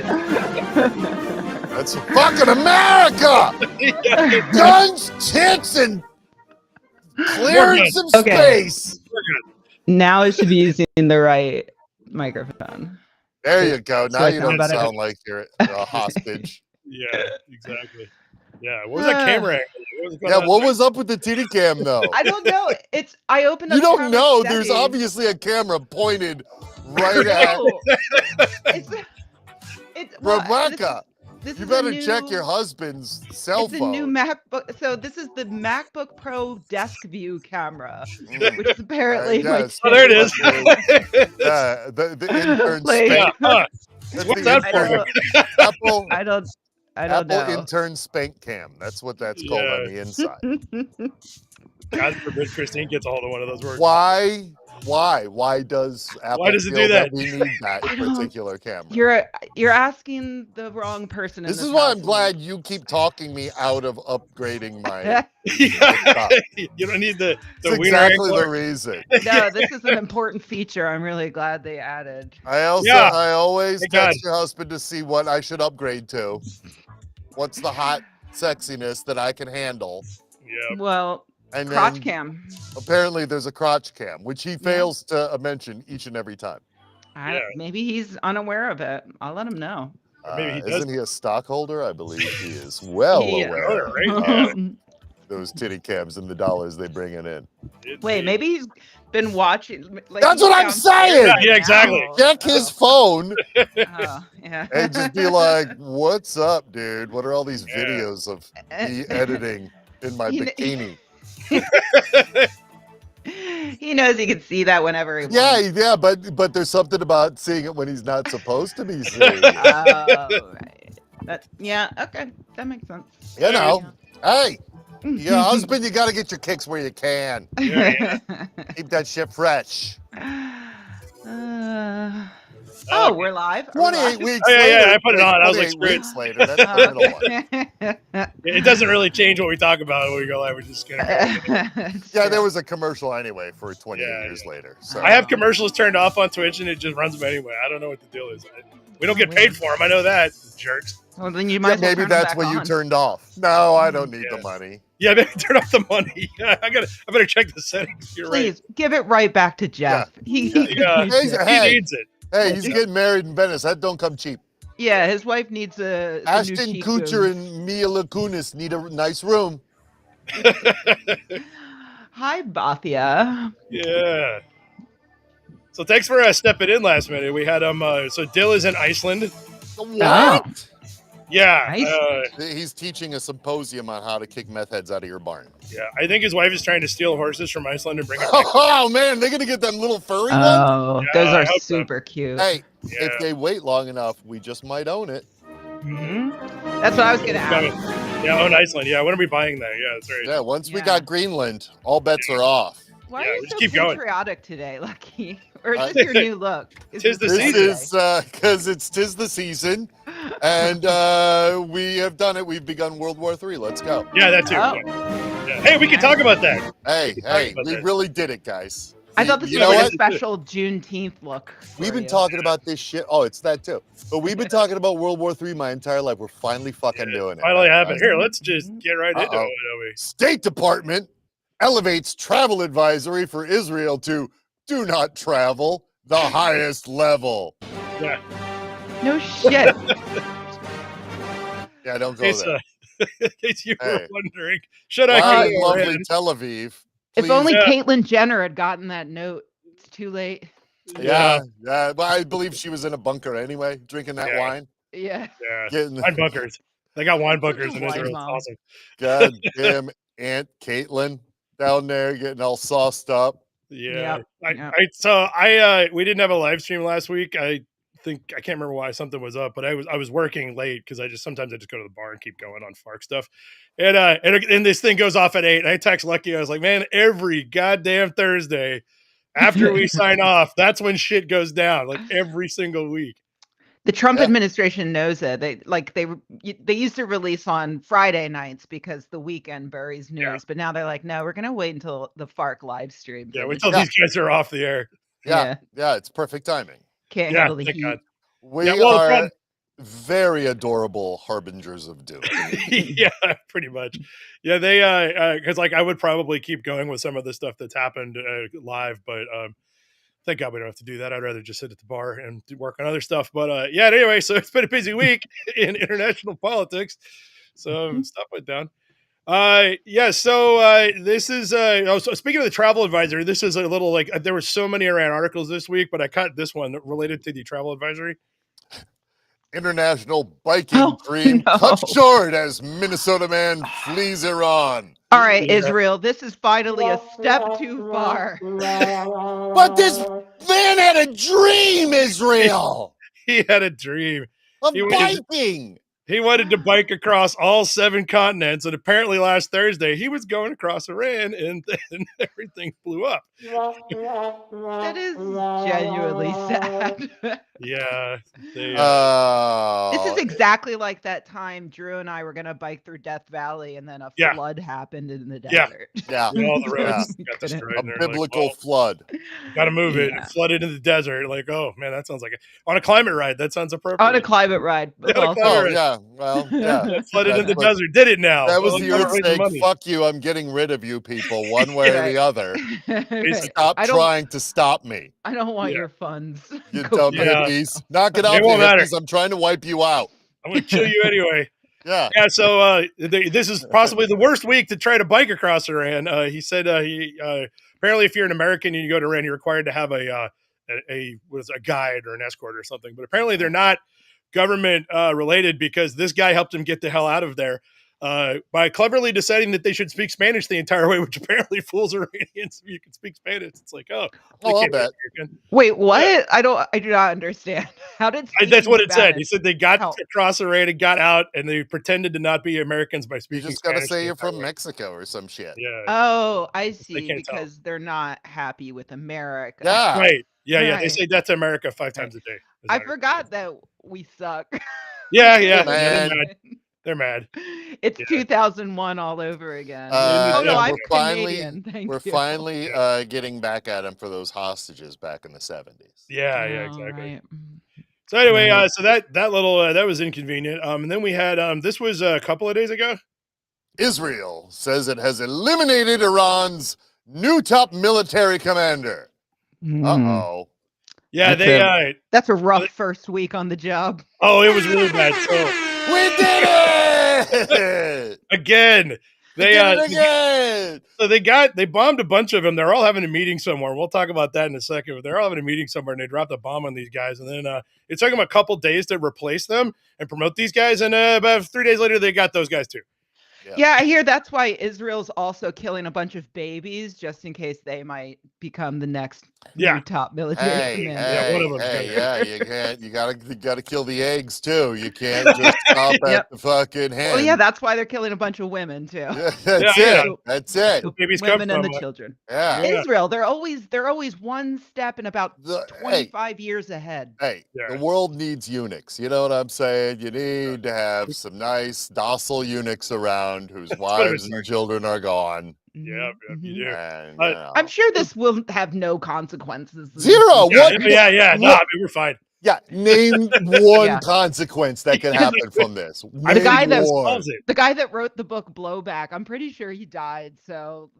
100%. That's fucking America. Guns, tits, and clearing some space. Now it should be using the right microphone. There you go. So Now I you sound don't better. sound like you're a hostage. Yeah, exactly. Yeah, what was that camera angle? What was up with the titty cam though? I don't know. I opened up. You don't camera know. settings. There's obviously a camera pointed right at Rebecca. You better check your husband's cell phone. It's a new MacBook. So this is the MacBook Pro Desk View camera, which is apparently my. Oh, there it is. Yeah, the intern spank. What's that for? Apple. I don't Apple know. intern spank cam. That's what that's called on the inside. God forbid Christine gets a hold of one of those words. Why does Apple Why does it feel do that? we need that particular camera? You're asking the wrong person. This is why I'm glad you keep talking me out of upgrading my. You don't need the That's exactly the reason. No, this is an important feature. I'm really glad they added. I always text your husband to see what I should upgrade to. What's the hot sexiness that I can handle? Yeah. Well, and crotch cam. Apparently, there's a crotch cam, which he fails to mention each and every time. Maybe he's unaware of it. I'll let him know. Isn't he a stockholder? I believe he is well aware of those titty cams and the dollars they bring in. Wait, maybe he's been watching. Like, that's what I'm saying. Yeah, exactly. Check his phone yeah. and just be like, "What's up, dude? What are all these videos of me editing in my bikini?" He knows he can see that whenever he wants. Yeah, but there's something about seeing it when he's not supposed to be seeing it. Right. Okay, that makes sense. You know, hey, your husband, you got to get your kicks where you can. Keep that shit fresh. We're live. 28 weeks later. Yeah, I put it on. I was like, weeks later. That's the middle one. It doesn't really change what we talk about when we go live. We're just gonna. There was a commercial anyway for 28 years later. So I have commercials turned off on Twitch and it just runs them anyway. I don't know what the deal is. We don't get paid for them. I know that, jerks. Well, then you might. Maybe that's what you turned off. No, I don't need the money. Yeah, maybe turn off the money. I better check the settings. You're Please give it right back to Jeff. He needs it. Hey, he's getting married in Venice. That don't come cheap. Yeah, his wife needs Ashton Kutcher and Mila Kunis need a nice room. Hi, Bathia. Yeah. So thanks for stepping in last minute. We had so Dill is in Iceland. What? Yeah. He's teaching a symposium on how to kick meth heads out of your barn. Yeah, I think his wife is trying to steal horses from Iceland and bring them back. Oh, man, they're going to get them little furry ones? Oh, those are super cute. Hey, if they wait long enough, we just might own it. Mm-hmm. That's what I was going to ask. Yeah, own Iceland. Yeah, when are we buying that? Yeah, that's right. Yeah, once we got Greenland, all bets are off. Why are you so patriotic today, Lucky? Or is this your new look? Tis the season. This is because it's tis the season, and we have done it. We've begun World War III. Let's go. Yeah, that too. Yeah. Hey, we can talk about that. Hey, we really did it, guys. I thought this was like a special Juneteenth look. We've been talking about this shit. Oh, it's that too. But we've been talking about World War III my entire life. We're finally fucking doing it. Finally happened. Here, let's just get right into it. State Department elevates travel advisory for Israel to do not travel, the highest level. Yeah. No shit. Yeah, don't go there. In case you were wondering, should I go lovely Tel Aviv? If only Caitlyn Jenner had gotten that note. It's too late. Yeah. But I believe she was in a bunker anyway, drinking that wine. Yeah. Wine bunkers. They got wine bunkers in Israel. It's awesome. God damn Aunt Caitlyn down there getting all sauced up. Yeah. We didn't have a live stream last week. I can't remember why something was up, but I was working late because sometimes I just go to the bar and keep going on Fark stuff. And this thing goes off at 8. I text Lucky. I was like, man, every goddamn Thursday after we sign off, that's when shit goes down. Like every single week. The Trump administration knows it. They used to release on Friday nights because the weekend buries news, but now they're like, no, we're gonna wait until the Fark live stream. Yeah, wait till these guys are off the air. Yeah, it's perfect timing. Can't handle the heat. We are very adorable harbingers of doom. Yeah, pretty much. Yeah, they because like I would probably keep going with some of the stuff that's happened live, but thank God we don't have to do that. I'd rather just sit at the bar and work on other stuff. But yeah, anyway, so it's been a busy week in international politics. So stuff went down. Yeah, so this is so speaking of the travel advisory, this is a little like there were so many Iran articles this week, but I cut this one related to the travel advisory. International biking dream cut short as Minnesota man flees Iran. All right, Israel, this is finally a step too far. But this man had a dream, Israel. He had a dream of biking. He wanted to bike across all 7 continents, and apparently last Thursday he was going across Iran, and then everything blew up. That is genuinely sad. Yeah. This is exactly like that time Drew and I were going to bike through Death Valley, and then a flood happened in the desert. Yeah. All the roads got destroyed. A biblical flood. Got to move it. It flooded in the desert. Like, oh, man, that sounds like it. On a climate ride, that sounds appropriate. On a climate ride. Yeah. Well, yeah. It flooded in the desert. Did it now? That was the earth saying, fuck you, I'm getting rid of you people one way or the other. Stop trying to stop me. I don't want your funds. You dumb hippies. Knock it off, you hippies. I'm trying to wipe you out. I'm going to kill you anyway. Yeah. So this is possibly the worst week to try to bike across Iran. He said apparently if you're an American and you go to Iran, you're required to have a guide or an escort or something. But apparently they're not government related because this guy helped him get the hell out of there by cleverly deciding that they should speak Spanish the entire way, which apparently fools Iranians. You can speak Spanish. It's like, I'll bet. Wait, what? Yeah. I do not understand. How did that's what it said. He said they got across Iran and got out, and they pretended to not be Americans by speaking. You just gotta say you're from Mexico or some shit. Yeah. Oh, I see. Because they're not happy with America. Yeah. Right. Yeah. Right. They say that's America 5 times a day. I forgot that we suck. Yeah. They're mad. It's 2001 all over again. I'm Canadian. We're finally getting back at him for those hostages back in the 70s. Yeah, exactly. Right. So anyway, so that little that was inconvenient. And then we had this was a couple of days ago. Israel says it has eliminated Iran's new top military commander. Uh-oh. Yeah, that's a rough first week on the job. Oh, it was really bad. So we did it again. Again. So they bombed a bunch of them. They're all having a meeting somewhere. We'll talk about that in a second. But they're all having a meeting somewhere, and they dropped a bomb on these guys. And then it took them a couple days to replace them and promote these guys. And about 3 days later, they got those guys too. Yeah, I hear that's why Israel's also killing a bunch of babies just in case they might become the next new top military commander. You gotta kill the eggs too. You can't just stop at the fucking hen. Well, yeah, that's why they're killing a bunch of women too. Yeah, that's it. The babies women and the children. Yeah. Israel, they're always one step and about 25 years ahead. The world needs eunuchs. You know what I'm saying? You need to have some nice docile eunuchs around whose wives and children are gone. Yeah, you do. And, I'm sure this will have no consequences. Zero. No, I mean, we're fine. Yeah, name one consequence that can happen from this. The guy that wrote the book Blowback, I'm pretty sure he died. So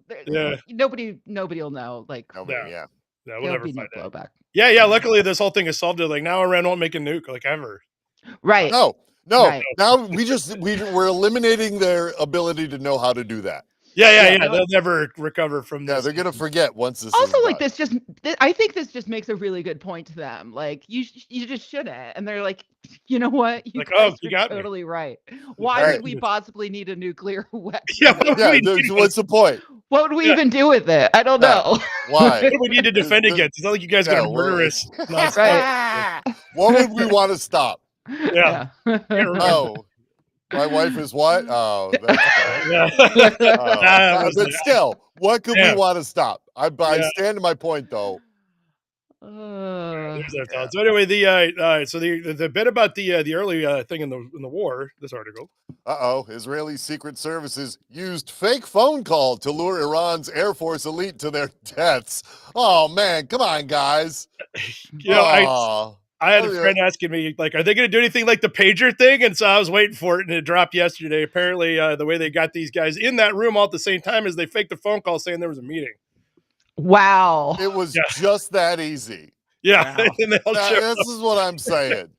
nobody will know. Like, we'll never find out. Blowback. Yeah. Luckily, this whole thing is solved. Like now, Iran won't make a nuke like ever. Right. No. Right. Now we're eliminating their ability to know how to do that. Yeah. They'll never recover from this. Yeah, they're gonna forget once this. Also, is like done. I think this just makes a really good point to them. Like you just shouldn't, and they're like, you know what? You got totally right. Why would we possibly need a nuclear weapon? What's the point? What would we even do with it? I don't know. Why? What do we need to defend against? It's not like you guys got a murderous. Right. What would we want to stop? Yeah. My wife is what? Oh, that's but still, what could we want to stop? I stand to my point, though. So anyway, the bit about the early thing in the war. This article. Israeli secret services used fake phone call to lure Iran's Air Force elite to their deaths. Oh man, come on, guys. I had a friend asking me, like, are they going to do anything like the pager thing? And so I was waiting for it, and it dropped yesterday. Apparently, the way they got these guys in that room all at the same time is they faked a phone call saying there was a meeting. Wow. It was just that easy. Yeah. Wow. And they all this is what I'm saying.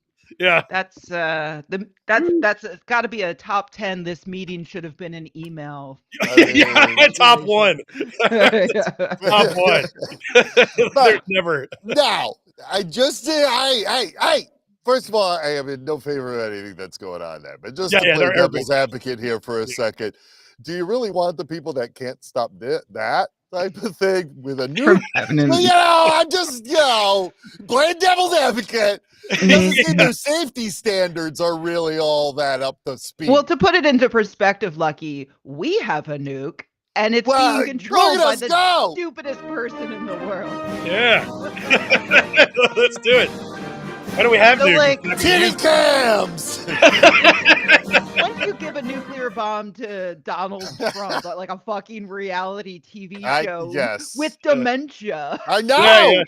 Yeah. That's got to be a top 10. This meeting should have been an email. Top one. Top one. There's never. Now, I just did. First of all, I am in no favor of anything that's going on there. But just to play devil's advocate here for a second, do you really want the people that can't stop that type of thing with a new? I'm just playing devil's advocate. It doesn't seem their safety standards are really all that up to speed. Well, to put it into perspective, Lucky, we have a nuke, and it's being controlled by the stupidest person in the world. Yeah. Let's do it. Why do we have titty cams? Once you give a nuclear bomb to Donald Trump, like a fucking reality TV show with dementia. I know.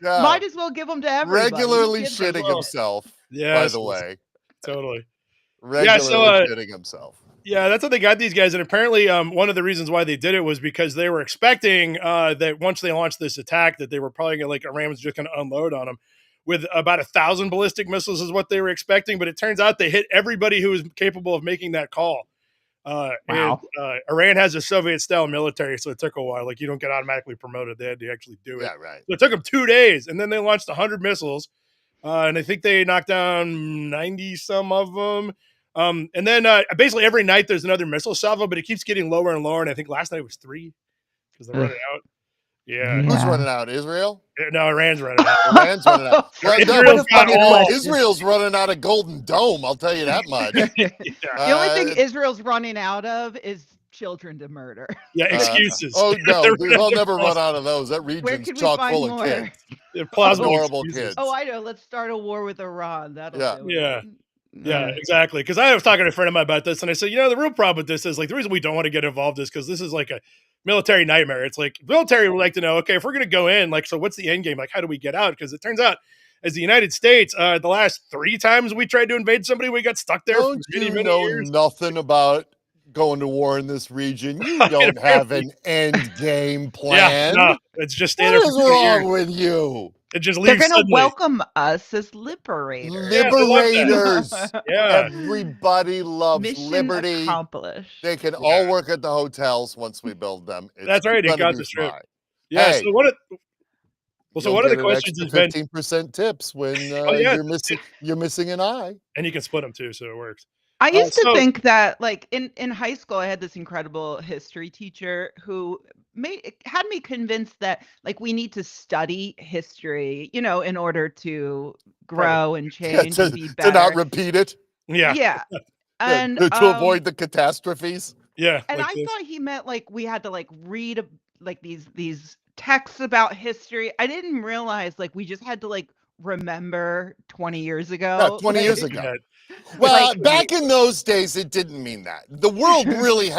Might as well give him to everybody. Regularly shitting himself, by the way. Totally. Regularly shitting himself. Yeah, that's how they got these guys. And apparently one of the reasons why they did it was because they were expecting that once they launched this attack that they were probably going to, like, Iran was just going to unload on them with about 1,000 ballistic missiles is what they were expecting. But it turns out they hit everybody who was capable of making that call. Wow. And, Iran has a Soviet-style military, so it took a while. Like, you don't get automatically promoted. They had to actually do it. Yeah, right. So it took them 2 days, and then they launched 100 missiles. And I think they knocked down 90-some of them. And then basically every night there's another missile salvo, but it keeps getting lower and lower. And I think last night it was 3 because they're running out. Yeah. Who's running out? Israel? No, Iran's running out. Iran's running out. Well, Israel's running out of Golden Dome. I'll tell you that much. The only thing Israel's running out of is children to murder. Yeah, excuses. No, they'll never run out of those. That region's chock full of kids. Adorable kids. Oh, I know. Let's start a war with Iran. That'll do it. Yeah, exactly. Because I was talking to a friend of mine about this, and I said, the real problem with this is, like, the reason we don't want to get involved is because this is like a military nightmare. It's like military would like to know, okay, if we're going to go in, like, so what's the end game? Like, how do we get out? Because it turns out, as the United States, the last 3 times we tried to invade somebody, we got stuck there. Don't you know nothing about going to war in this region? You don't have an end game plan. Yeah, no, it's just what is wrong with you? It just leaves. They're going to welcome us as liberators. Liberators. Everybody loves Mission liberty. Accomplished. They can all work at the hotels once we build them. That's right. It got the strip. Yeah. Hey, so one of the questions is 15% tips when you're missing an eye, and you can split them too, so it works. I used to think that, like, in high school, I had this incredible history teacher who had me convinced that, like, we need to study history, in order to grow and change and be better. To not repeat it. Yeah. Yeah. And to avoid the catastrophes. Yeah. And I thought he meant, like, we had to, like, read like these texts about history. I didn't realize, like, we just had to, like, remember 20 years ago. 20 years ago. Well, back in those days, it didn't mean that. The world really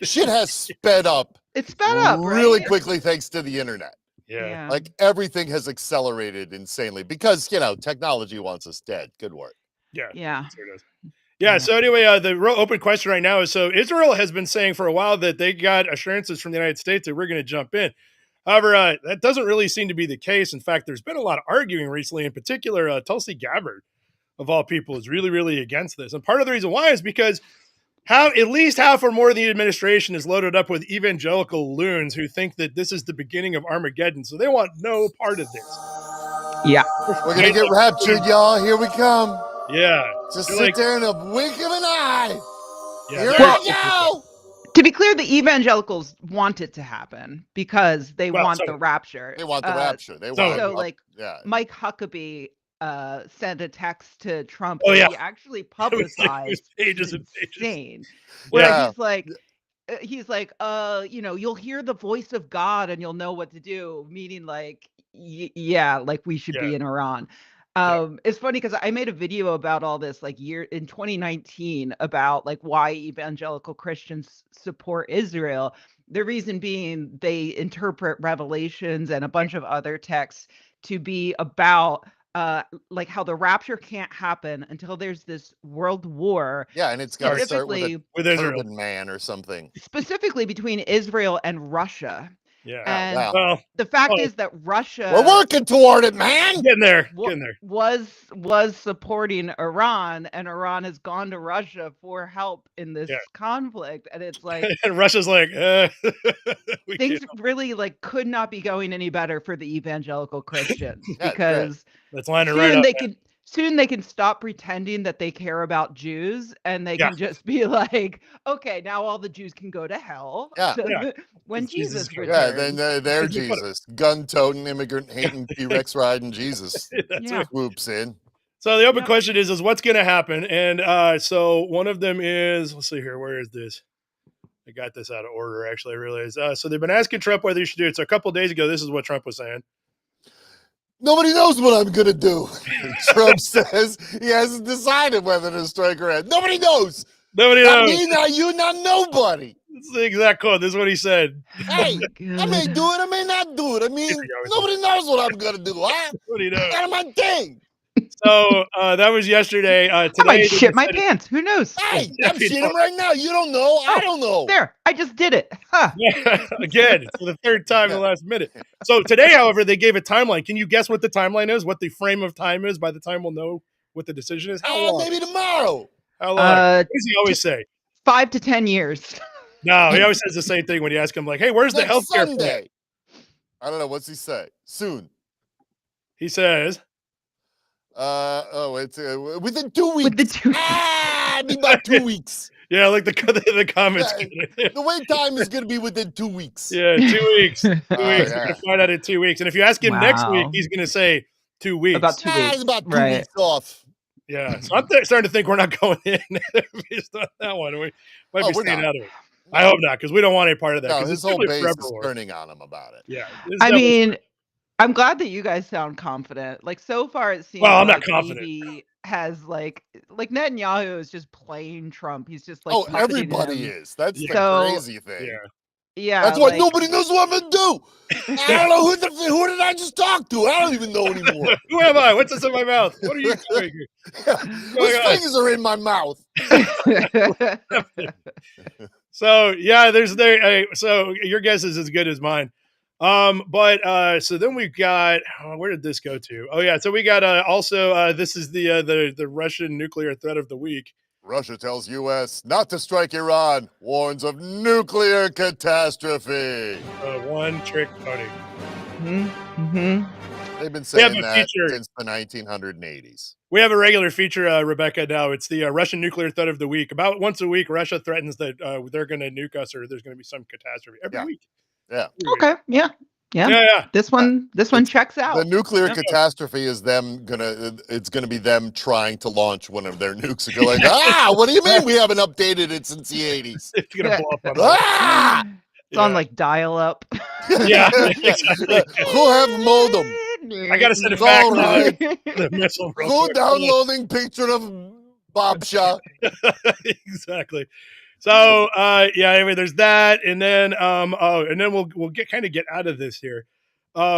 shit has sped up. It's sped up really quickly thanks to the internet. Yeah. Like, everything has accelerated insanely because, technology wants us dead. Good work. Yeah. Yeah. Yeah. So anyway, the real open question right now is, so Israel has been saying for a while that they got assurances from the United States that we're going to jump in. However, that doesn't really seem to be the case. In fact, there's been a lot of arguing recently. In particular, Tulsi Gabbard, of all people, is really, really against this. And part of the reason why is because at least half or more of the administration is loaded up with evangelical loons who think that this is the beginning of Armageddon. So they want no part of this. Yeah. We're going to get raptured, y'all. Here we come. Yeah. Just sit there in a wink of an eye. Yeah. Here we go. To be clear, the evangelicals want it to happen because they want the rapture. They want the rapture. They want Mike Huckabee sent a text to Trump. Oh, yeah. He actually publicized pages and pages. Insane. Yeah. He's like, you'll hear the voice of God and you'll know what to do. Meaning, like, like we should be in Iran. It's funny because I made a video about all this in 2019 about, like, why evangelical Christians support Israel. The reason being they interpret Revelations and a bunch of other texts to be about like how the rapture can't happen until there's this world war. Yeah, and it's got to start with with Israel Israel man or something. Specifically between Israel and Russia. Yeah. And well, the fact is that Russia, we're working toward it, man. Getting there. Was supporting Iran, and Iran has gone to Russia for help in this conflict. And it's like, and Russia's like, things really like could not be going any better for the evangelical Christians because that's lining right up. Soon they can stop pretending that they care about Jews, and they can just be like, okay, now all the Jews can go to hell. When Jesus returns. Then they're Jesus, gun-toting, immigrant-hating, T-Rex riding Jesus swoops in. So the open question is what's going to happen? And so one of them is, let's see here, where is this? I got this out of order, actually, I realized. So they've been asking Trump whether he should do it. So a couple of days ago, this is what Trump was saying. Nobody knows what I'm going to do. Trump says he hasn't decided whether to strike or end. Nobody knows. Nobody knows. Not me, not you, not nobody. That's the exact quote. This is what he said. Hey, I may do it, I may not do it. I mean, nobody knows what I'm going to do. Huh? Nobody knows. Out of my thing. So that was yesterday. Today, I might shit my pants. Who knows? Hey, I'm shitting right now. You don't know. I don't know. There, I just did it. Huh. Again, for the third time in the last minute. So today, however, they gave a timeline. Can you guess what the timeline is? What the frame of time is? By the time we'll know what the decision is? How long? Maybe tomorrow. How long? What does he always say? 5 to 10 years. No, he always says the same thing when you ask him, like, hey, where's the healthcare plan? I don't know. What's he say? Soon. He says... it's within 2 weeks. Within 2 weeks. About 2 weeks. Yeah, like the comments. The wait time is going to be within 2 weeks. Yeah, 2 weeks. 2 weeks. We're going to find out in 2 weeks. And if you ask him next week, he's going to say 2 weeks. About 2 weeks. It's about 2 weeks off. Yeah, so I'm starting to think we're not going in based on that one. We might be staying out of it. I hope not, because we don't want any part of that. No, his whole base is turning on him about it. Yeah. I mean, I'm glad that you guys sound confident. Like, so far it seems I'm like not confident. Bibi has like Netanyahu is just playing Trump. He's just like, everybody is. That's the crazy thing. Yeah. That's why nobody knows what I'm gonna do. I don't know who did I just talk to? I don't even know anymore. Who am I? What's this in my mouth? What are you doing here? Which things are in my mouth? So yeah, so your guess is as good as mine. But so then we've got where did this go to? Oh yeah, so we got also this is the Russian nuclear threat of the week. Russia tells U.S. not to strike Iran, warns of nuclear catastrophe. One trick pony. They've been saying that since the 1980s. We have a regular feature, Rebecca, now. It's the Russian nuclear threat of the week. About once a week, Russia threatens that they're going to nuke us or there's going to be some catastrophe every week. Yeah. Okay. Yeah. This one checks out. The nuclear catastrophe is it's gonna be them trying to launch one of their nukes. You're like, what do you mean we haven't updated it since the 80s? It's gonna blow up on It's on like dial up. Yeah, exactly. Who have modem? I gotta send it back to the missile. Who downloading picture of Bob Shaw? Exactly. So anyway, there's that, and then and then we'll get out of this here,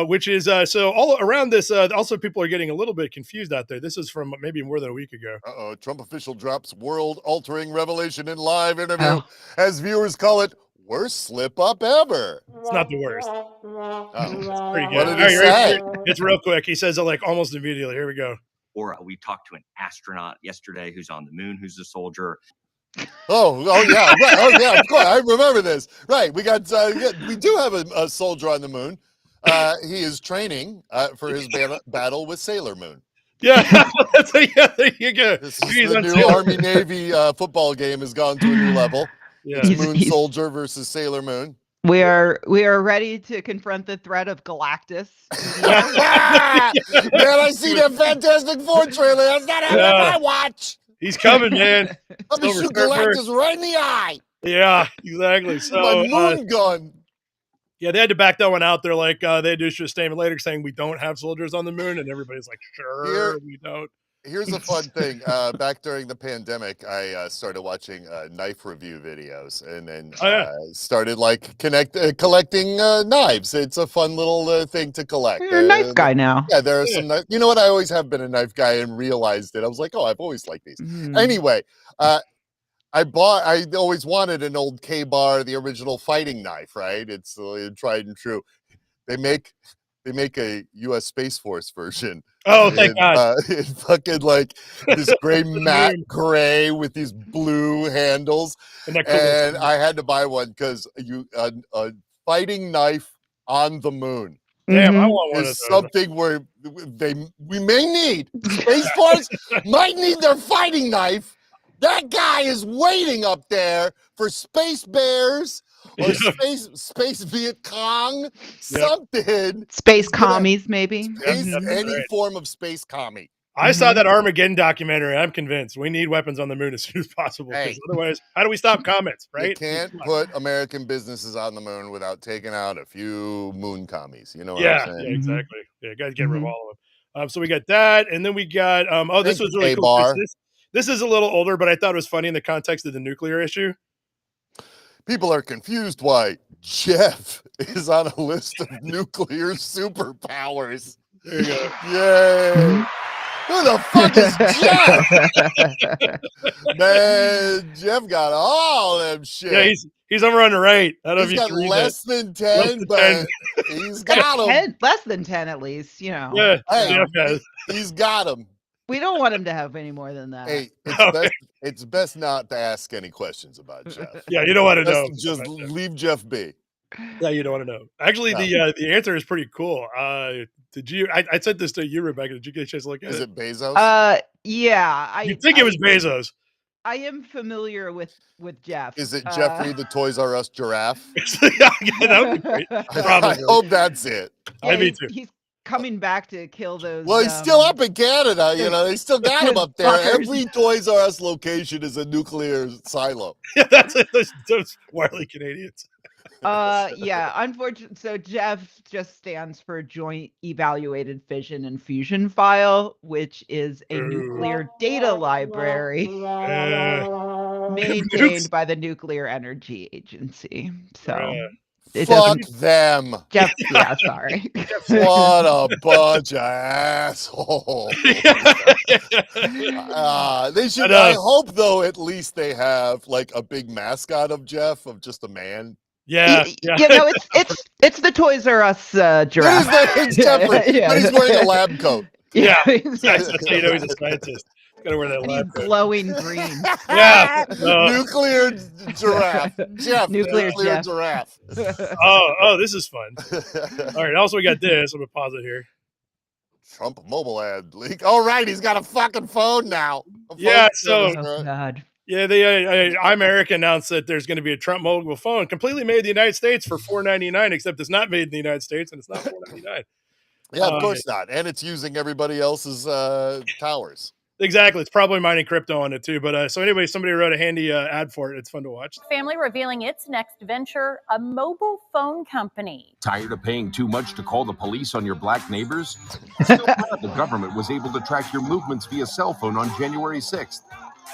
which is so all around this. Also, people are getting a little bit confused out there. This is from maybe more than a week ago. Trump official drops world-altering revelation in live interview, as viewers call it worst slip-up ever. It's not the worst. It's pretty good. What did he say? It's real quick. He says it like almost immediately. Here we go. Or we talked to an astronaut yesterday who's on the moon, who's a soldier. Oh yeah, right. Oh yeah, of course. I remember this. Right, we got we do have a soldier on the moon. He is training for his battle with Sailor Moon. Yeah, there you go. The new Army-Navy football game has gone to a new level. Yeah. It's Moon Soldier versus Sailor Moon. We are ready to confront the threat of Galactus. Man, I see that Fantastic Four trailer. That's not happening on my watch. He's coming, man. I'm gonna shoot Galactus right in the eye. Yeah, exactly. So my moon gun. Yeah, they had to back that one out. They're like, they issued a statement later saying we don't have soldiers on the moon, and everybody's like, sure, we don't. Here's a fun thing. Back during the pandemic, I started watching knife review videos, and then started like collecting knives. It's a fun little thing to collect. You're a knife guy now. Yeah, there are some. You know what? I always have been a knife guy, and realized it. I was like, oh, I've always liked these. Anyway, I always wanted an old K-Bar, the original fighting knife, right? It's tried and true. They make a U.S. Space Force version. Oh, thank God! It's fucking like this gray matte gray with these blue handles, and I had to buy one because a fighting knife on the moon. Damn, I want one of those. Something where we may need Space Force might need their fighting knife. That guy is waiting up there for space bears or space Viet Cong, something. Space commies, maybe. Any form of space commie. I saw that Armageddon documentary. I'm convinced we need weapons on the moon as soon as possible. Because otherwise, how do we stop comets, right? You can't put American businesses on the moon without taking out a few moon commies. You know what I'm saying? Yeah, exactly. Yeah, got to get rid of all of them. So we got that, and then we got this was really cool. This is a little older, but I thought it was funny in the context of the nuclear issue. People are confused why Jeff is on a list of nuclear superpowers. There you go. Yay. Who the fuck is Jeff? Man, Jeff got all them shit. Yeah, he's over on the right. I don't know if you got less than 10, but he's got them. Less than 10 at least, you know. Yeah, hey, he's got them. We don't want him to have any more than that. Hey, it's best not to ask any questions about Jeff. Yeah, you don't want to know. Just leave Jeff be. Yeah, you don't want to know. Actually, the answer is pretty cool. Did you? I sent this to you, Rebecca. Did you get a chance to look at it? Is it Bezos? Yeah. You think it was Bezos? I am familiar with Jeff. Is it Jeffrey the Toys R Us giraffe? Yeah, that would be great. I hope that's it. Yeah, me too. He's coming back to kill those. Well, he's still up in Canada. You know, they still got him up there. Every Toys R Us location is a nuclear silo. Yeah, that's it. Those wily Canadians. Yeah, unfortunately, so Jeff just stands for Joint Evaluated Fission and Fusion File, which is a nuclear data library maintained by the Nuclear Energy Agency. So fuck them. Jeff, yeah, sorry. What a bunch of assholes. They should. I hope, though, at least they have like a big mascot of Jeff, of just a man. Yeah, you know, it's the Toys R Us giraffe. It's Jeffrey, but he's wearing a lab coat. Yeah, that's how you know he's a scientist. He's gotta wear that lab coat. Glowing green. Yeah, nuclear giraffe. Jeff, nuclear Jeff. giraffe. Oh, this is fun. All right, also we got this. I'm gonna pause it here. Trump mobile ad leak. All right, he's got a fucking phone now. So God. Yeah, iAmerica announced that there's going to be a Trump mobile phone completely made in the United States for $4.99, except it's not made in the United States and it's not $4.99. Yeah, of course not. And it's using everybody else's towers. Exactly. It's probably mining crypto on it too. But so anyway, somebody wrote a handy ad for it. It's fun to watch. Family revealing its next venture, a mobile phone company. Tired of paying too much to call the police on your black neighbors? Still glad the government was able to track your movements via cell phone on January 6th.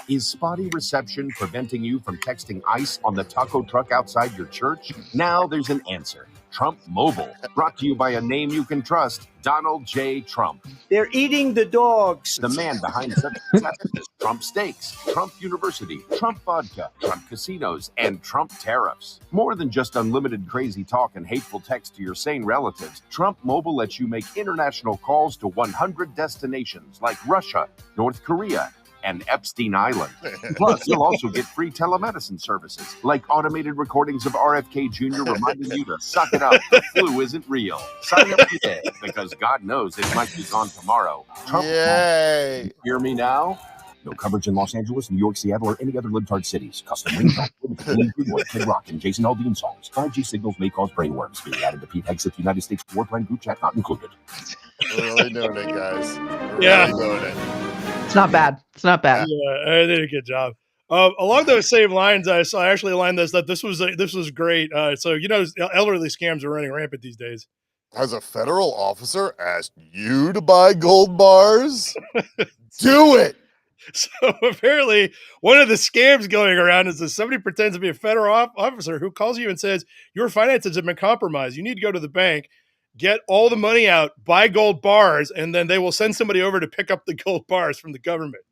Is spotty reception preventing you from texting ICE on the taco truck outside your church? Now there's an answer. Trump Mobile. Brought to you by a name you can trust, Donald J. Trump. They're eating the dogs. The man behind such success is Trump Steaks, Trump University, Trump Vodka, Trump Casinos, and Trump Tariffs. More than just unlimited crazy talk and hateful text to your sane relatives, Trump Mobile lets you make international calls to 100 destinations like Russia, North Korea, and Epstein Island. Plus, you'll also get free telemedicine services, like automated recordings of RFK Jr. reminding you to suck it up. The flu isn't real. Sign up today, because God knows it might be gone tomorrow. Trump, yay! Hear me now? No coverage in Los Angeles, New York, Seattle, or any other libtard cities. Custom ringtone, Kid Rock, and Jason Aldean songs. 5G signals may cause brainworms. Being added to Pete Hegseth United States War Plan group chat not included. We're really doing it, guys. Yeah. Really doing it. It's not bad. It's not bad. Yeah, I did a good job. Along those same lines, I actually aligned this that this was great. So you know, elderly scams are running rampant these days. Has a federal officer asked you to buy gold bars? Do it. So apparently, one of the scams going around is that somebody pretends to be a federal officer who calls you and says, your finances have been compromised. You need to go to the bank, get all the money out, buy gold bars, and then they will send somebody over to pick up the gold bars from the government.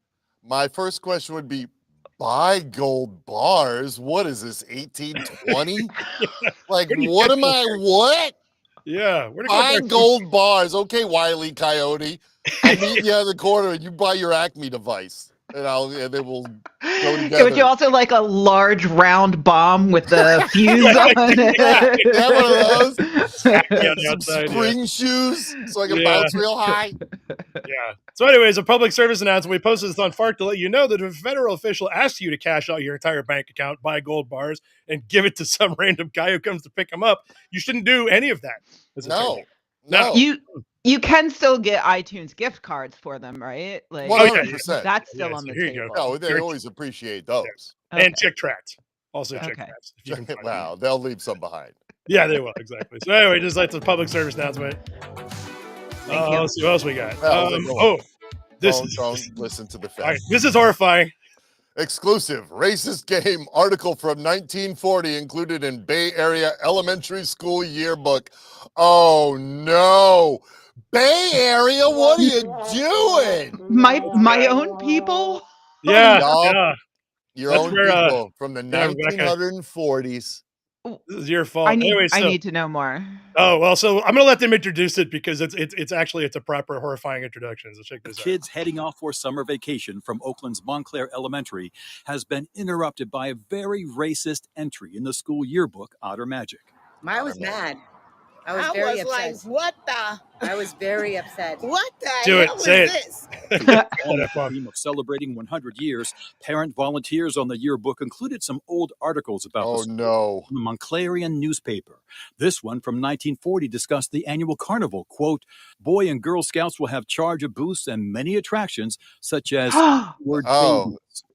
My first question would be, buy gold bars? What is this, 1820? Like, what am I, what? Yeah. Buy gold bars. Okay, Wile E. Coyote. I'll meet you at the corner and you buy your Acme device. And then we'll go together. Would you also like a large round bomb with the fuse on it? Yeah, one of those. Some spring shoes so I can bounce real high. Yeah. So anyways, a public service announcement. We posted this on Fark to let you know that if a federal official asks you to cash out your entire bank account, buy gold bars, and give it to some random guy who comes to pick them up, you shouldn't do any of that. No. You can still get iTunes gift cards for them, right? Like 100%. That's still on the table. No, they always appreciate those. Okay. And Chick Tracts. Also Chick Tracts. Wow, they'll leave some behind. Yeah, they will, exactly. So anyway, just like the public service announcement. Let's see what else we got. Don't listen to the facts. Right, this is horrifying. Exclusive racist game article from 1940 included in Bay Area elementary school yearbook. Oh no. Bay Area, what are you doing? My own people? Yeah. Your own people from the 1940s. This is your fault. I need to know more. Oh, well, so I'm going to let them introduce it because it's a proper horrifying introduction. So check this out. Kids heading off for summer vacation from Oakland's Montclair Elementary has been interrupted by a very racist entry in the school yearbook, Otter Magic. I was mad. I was very upset. Like, what the? I was very upset. What the hell was this? On the theme of celebrating 100 years, parent volunteers on the yearbook included some old articles about the Montclarian newspaper. This one from 1940 discussed the annual carnival. Quote, Boy and Girl Scouts will have charge of booths and many attractions, such as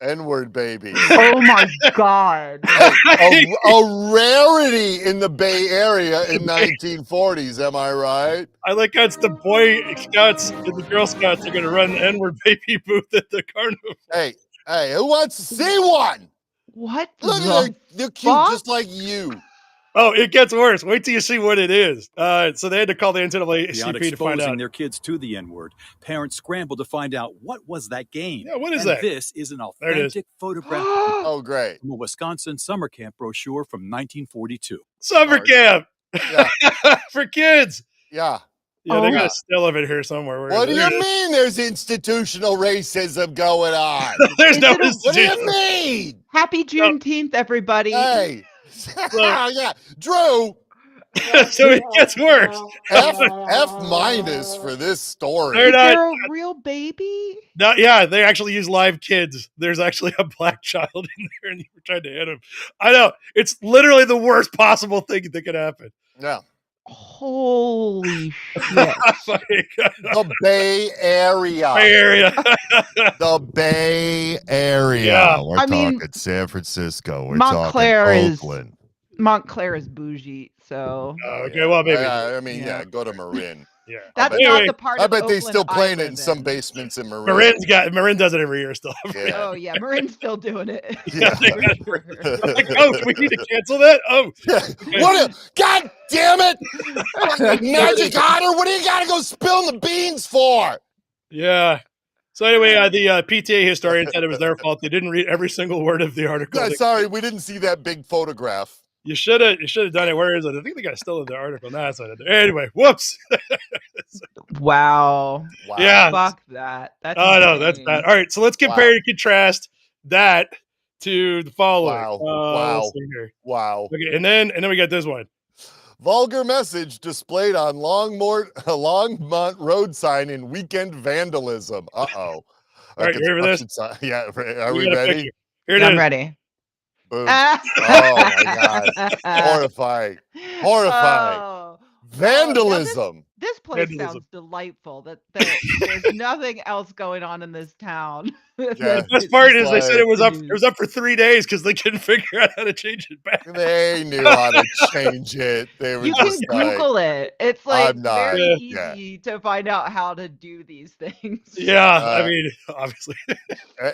N-word babies. Oh my God. a rarity in the Bay Area in 1940s, am I right? I like how it's the Boy Scouts and the Girl Scouts are going to run the N-word baby booth at the carnival. Hey, who wants to see one? What? Look at they're cute just like you. Oh, it gets worse. Wait till you see what it is. So they had to call the NCAA Beyond to find out. Their kids to the N-word, parents scrambled to find out what was that game. Yeah, what is that? This is an authentic photograph. Oh, great. From a Wisconsin summer camp brochure from 1942. Summer camp. Yeah. For kids. Yeah. Yeah, they got a still of it here somewhere. What do you mean there's institutional racism going on? There's no institution. What do you mean? Happy Juneteenth, everybody. Hey. Yeah. Drew. So it gets worse. F- for this story. Is there a real baby? No, yeah, they actually use live kids. There's actually a black child in there, and you were trying to hit him. I know. It's literally the worst possible thing that could happen. Yeah. Holy shit. The Bay Area. The Bay Area. Yeah. We're talking San Francisco. We're talking Oakland. Montclair is bougie, so. Okay, well, maybe. Go to Marin. Yeah. That's not the part of I bet they Oakland still playing it in some basements in Marin. Marin does it every year still. Yeah. Oh, yeah. Marin's still doing it. Yeah. Like, oh, we need to cancel that? Oh. Okay. God damn it! Magic Otter, what do you got to go spill the beans for? Yeah. So anyway, the PTA historian said it was their fault. They didn't read every single word of the article. Sorry, we didn't see that big photograph. You should have done it. Where is it? I think the guy's still in the article. No, it's not in there. Anyway, whoops. Wow. Yeah. Fuck that. That's no, that's bad. All right, so let's compare and contrast that to the following. Wow. Okay, and then we got this one. Vulgar message displayed on Longmont road sign in weekend vandalism. Uh-oh. All right, you ready for this? Yeah, are we ready? Here it is. I'm ready. Boom. Oh my God. Horrifying. Oh. Vandalism. This place sounds delightful. That there's nothing else going on in this town. The best part is they said it was up for 3 days because they couldn't figure out how to change it back. They knew how to change it. They were you just can Google it. It's like very easy yeah. to find out how to do these things. Yeah, I mean, obviously.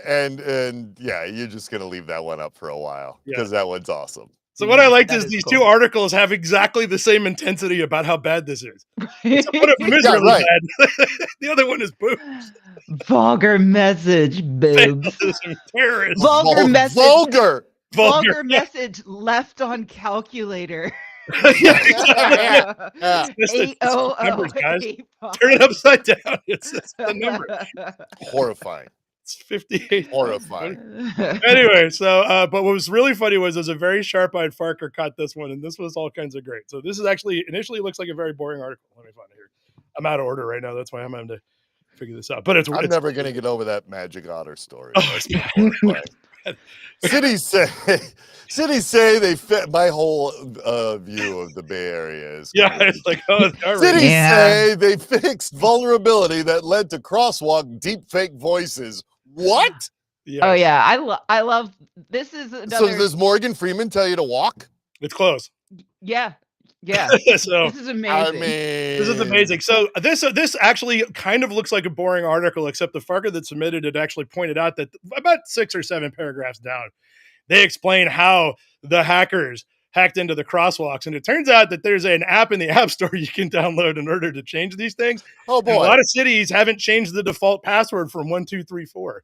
and yeah, you're just gonna leave that one up for a while because that one's awesome. So what I liked is these two articles have exactly the same intensity about how bad this is. So one of them is really bad. The other one is boobs. Vulgar message, boobs. Terrorist. Vulgar message. Vulgar Message left on calculator. Yeah. Numbers, guys. Turn it upside down. It's the number. Horrifying. It's 58. Horrifying. Anyway, so but what was really funny was there's a very sharp-eyed Farker caught this one, and this was all kinds of great. So this is actually initially looks like a very boring article. Let me find it here. I'm out of order right now. That's why I'm having to figure this out. But it's never gonna get over that magic otter story. Oh, Cities say they fit my whole view of the Bay Area is it's like cities say they fixed vulnerability that led to crosswalk deep fake voices. What? Oh yeah, I love this is another... So does Morgan Freeman tell you to walk? It's close. Yeah. So this is amazing. I mean, this is amazing. So this actually kind of looks like a boring article, except the Farker that submitted it actually pointed out that about 6 or 7 paragraphs down, they explain how the hackers hacked into the crosswalks. And it turns out that there's an app in the App Store you can download in order to change these things. Oh, boy. And a lot of cities haven't changed the default password from 1234.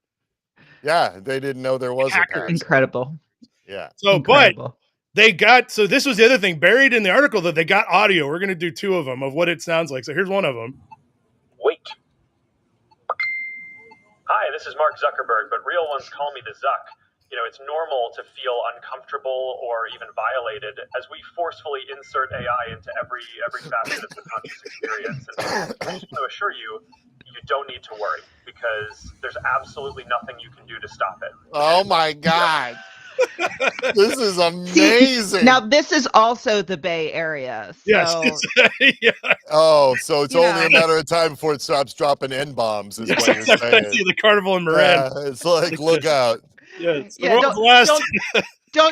Yeah, they didn't know there was a password. Incredible. Yeah. So, but they got, so this was the other thing buried in the article that they got audio. We're going to do 2 of them of what it sounds like. So here's one of them. Wait. Hi, this is Mark Zuckerberg, but real ones call me the Zuck. You know, it's normal to feel uncomfortable or even violated as we forcefully insert AI into every facet of the conscious experience. And I just want to assure you, you don't need to worry because there's absolutely nothing you can do to stop it. Oh my God. This is amazing. Now, this is also the Bay Area. So, yes. Oh, so it's only a matter of time before it stops dropping N-bombs is what you're saying. The Carnival in Marin. It's like, look out. Don't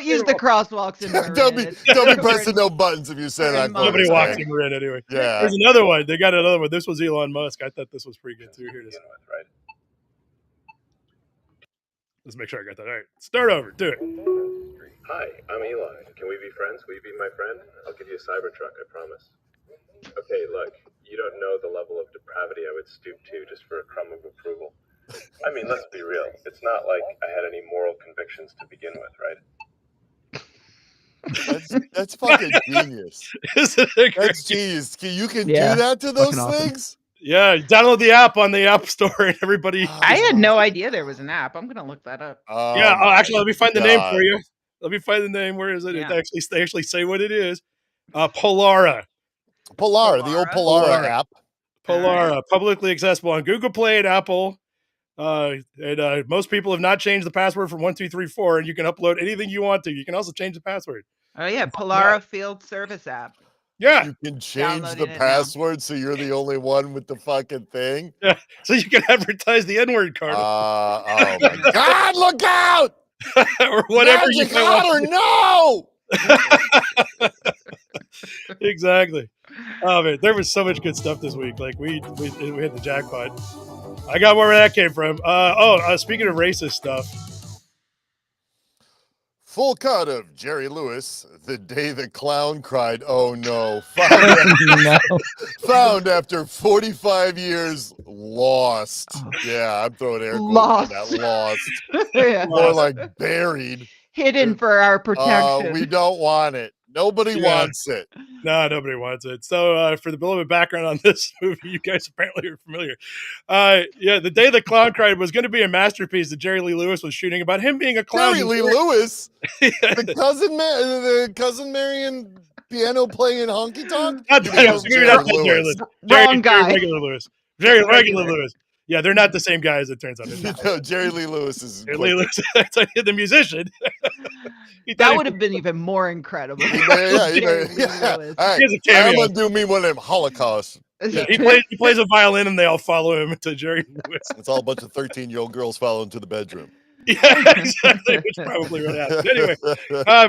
use the crosswalks in Marin. Don't be pressing no buttons if you say that. Nobody walks in Marin anyway. Yeah. There's another one. They got another one. This was Elon Musk. I thought this was pretty good too. Here it is. Let's make sure I got that. All right. Start over. Do it. Hi, I'm Elon. Can we be friends? Will you be my friend? I'll give you a Cybertruck, I promise. Okay, look, you don't know the level of depravity I would stoop to just for a crumb of approval. I mean, let's be real. It's not like I had any moral convictions to begin with, right? That's fucking genius. That's genius. You can do that to those things? Yeah, download the app on the App Store and everybody. I had no idea there was an app. I'm gonna look that up. Actually, let me find the name for you. Let me find the name. Where is it? Yeah. They actually say what it is. Polara, the old Polara app. Polara, publicly accessible on Google Play and Apple. And most people have not changed the password from 1234, and you can upload anything you want to. You can also change the password. Oh yeah, Polara Field Service app. Yeah, you can change the password so you're the only one with the fucking thing. Yeah, so you can advertise the N-word card. Oh my God! Look out! Or whatever Magic Otter, no! Exactly. Oh man, there was so much good stuff this week. Like we hit the jackpot. I got where that came from. Speaking of racist stuff. Full cut of Jerry Lewis, the day the clown cried, oh no. Found after 45 years, lost. Yeah, I'm throwing air quotes on that. Lost. More like buried. Hidden for our protection. We don't want it. Nobody wants it. No, nobody wants it. So for the little bit of background on this movie, you guys apparently are familiar. The Day the Clown Cried was going to be a masterpiece that Jerry Lee Lewis was shooting about him being a clown. Jerry Lee Lewis? The cousin Marion piano playing honky tonk? Jerry Lewis. Wrong guy. Regular Lewis. Jerry regular Lewis. Yeah, they're not the same guy as it turns out. No, Jerry Lee Lewis is the musician. That would have been even more incredible. I'm gonna do me one of them Holocaust Yeah, he plays a violin, and they all follow him to Jerry Lewis. It's all a bunch of 13-year-old girls following to the bedroom. Yeah, exactly. Which probably what happened. Anyway,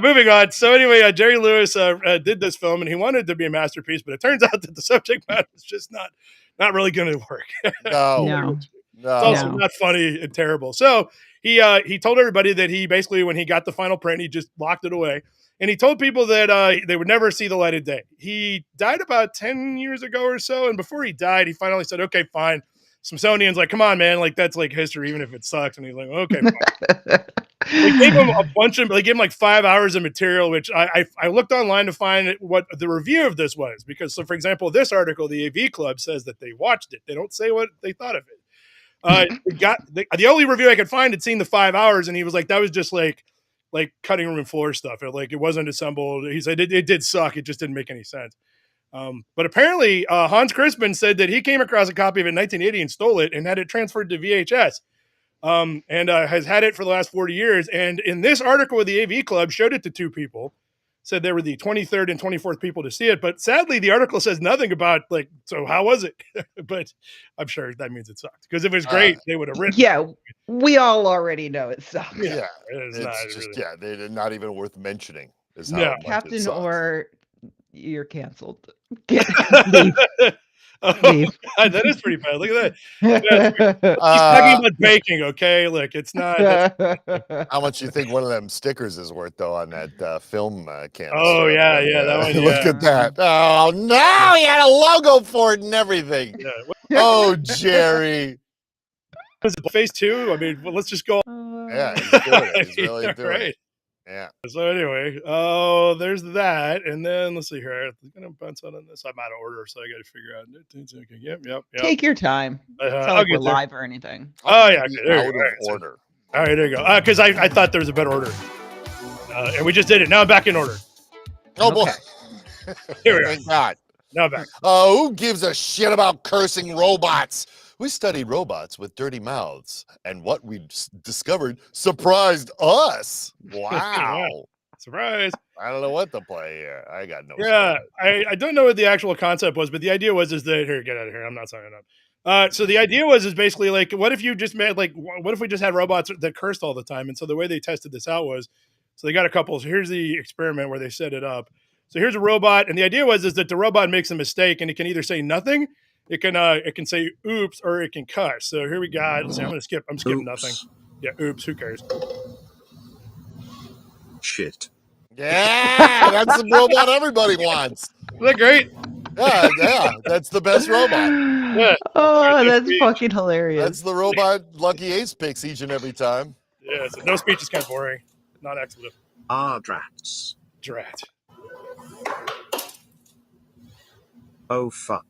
moving on. So anyway, Jerry Lewis did this film, and he wanted it to be a masterpiece, but it turns out that the subject matter is just not really going to work. No. It's also not funny and terrible. So he told everybody that he basically, when he got the final print, he just locked it away. And he told people that they would never see the light of day. He died about 10 years ago or so. And before he died, he finally said, okay, fine. Smithsonian's like, come on, man. Like, that's like history, even if it sucks. And he's like, okay, fine. They gave him they gave him like 5 hours of material, which I looked online to find what the review of this was. Because, so for example, this article, the AV Club says that they watched it. They don't say what they thought of it. The only review I could find had seen the 5 hours, and he was like, that was just like cutting room floor stuff. It wasn't assembled. He said it did suck. It just didn't make any sense. But apparently Hans Crispin said that he came across a copy of it in 1980 and stole it and had it transferred to VHS. And has had it for the last 40 years. And in this article with the AV Club, showed it to two people, said they were the 23rd and 24th people to see it. But sadly, the article says nothing about so how was it? But I'm sure that means it sucked, because if it was great, they would have written. Yeah, we all already know it sucks. Yeah, it's not just really. Yeah, they're not even worth mentioning. Is how Captain, or you're canceled. Leave. God, that is pretty bad. Look at that. He's talking about baking, okay? Look, it's not. How much do you think one of them stickers is worth, though, on that film canister? Oh, yeah, that one. Look at that. Oh, no, he had a logo for it and everything. Yeah. Oh, Jerry. Was it phase 2? I mean, let's just go. Yeah, he's doing it. He's really doing it. Yeah. So anyway, there's that, and then let's see here. I'm gonna bounce out on this. I'm out of order, so I got to figure out. Yep. Take your time. It's not like we're live or anything. Oh yeah, okay, out of order. All right, there you go. Because I thought there was a better order, and we just did it. Now I'm back in order. Oh boy. Here we are. Thank God. Now I'm back. Who gives a shit about cursing robots? We studied robots with dirty mouths, and what we discovered surprised us. Wow. Surprise. I don't know what to play here. I got no I don't know what the actual concept was, but the idea was that here, get out of here. I'm not signing up. So the idea was basically what if you just made what if we just had robots that cursed all the time? And so the way they tested this out was, so they got a couple. So here's the experiment where they set it up. So here's a robot, and the idea was that the robot makes a mistake, and it can either say nothing, it can say oops, or it can cuss. So here we got. Let's see, I'm skipping nothing. Yeah, oops. Who cares? Shit. Yeah, that's the robot everybody wants. Isn't that great? Yeah, that's the best robot. Yeah. Oh, that's fucking hilarious. That's the robot Lucky Ace picks each and every time. Yeah, so no speech is kind of boring. Not expletive. Drats. Drat. Oh, fuck.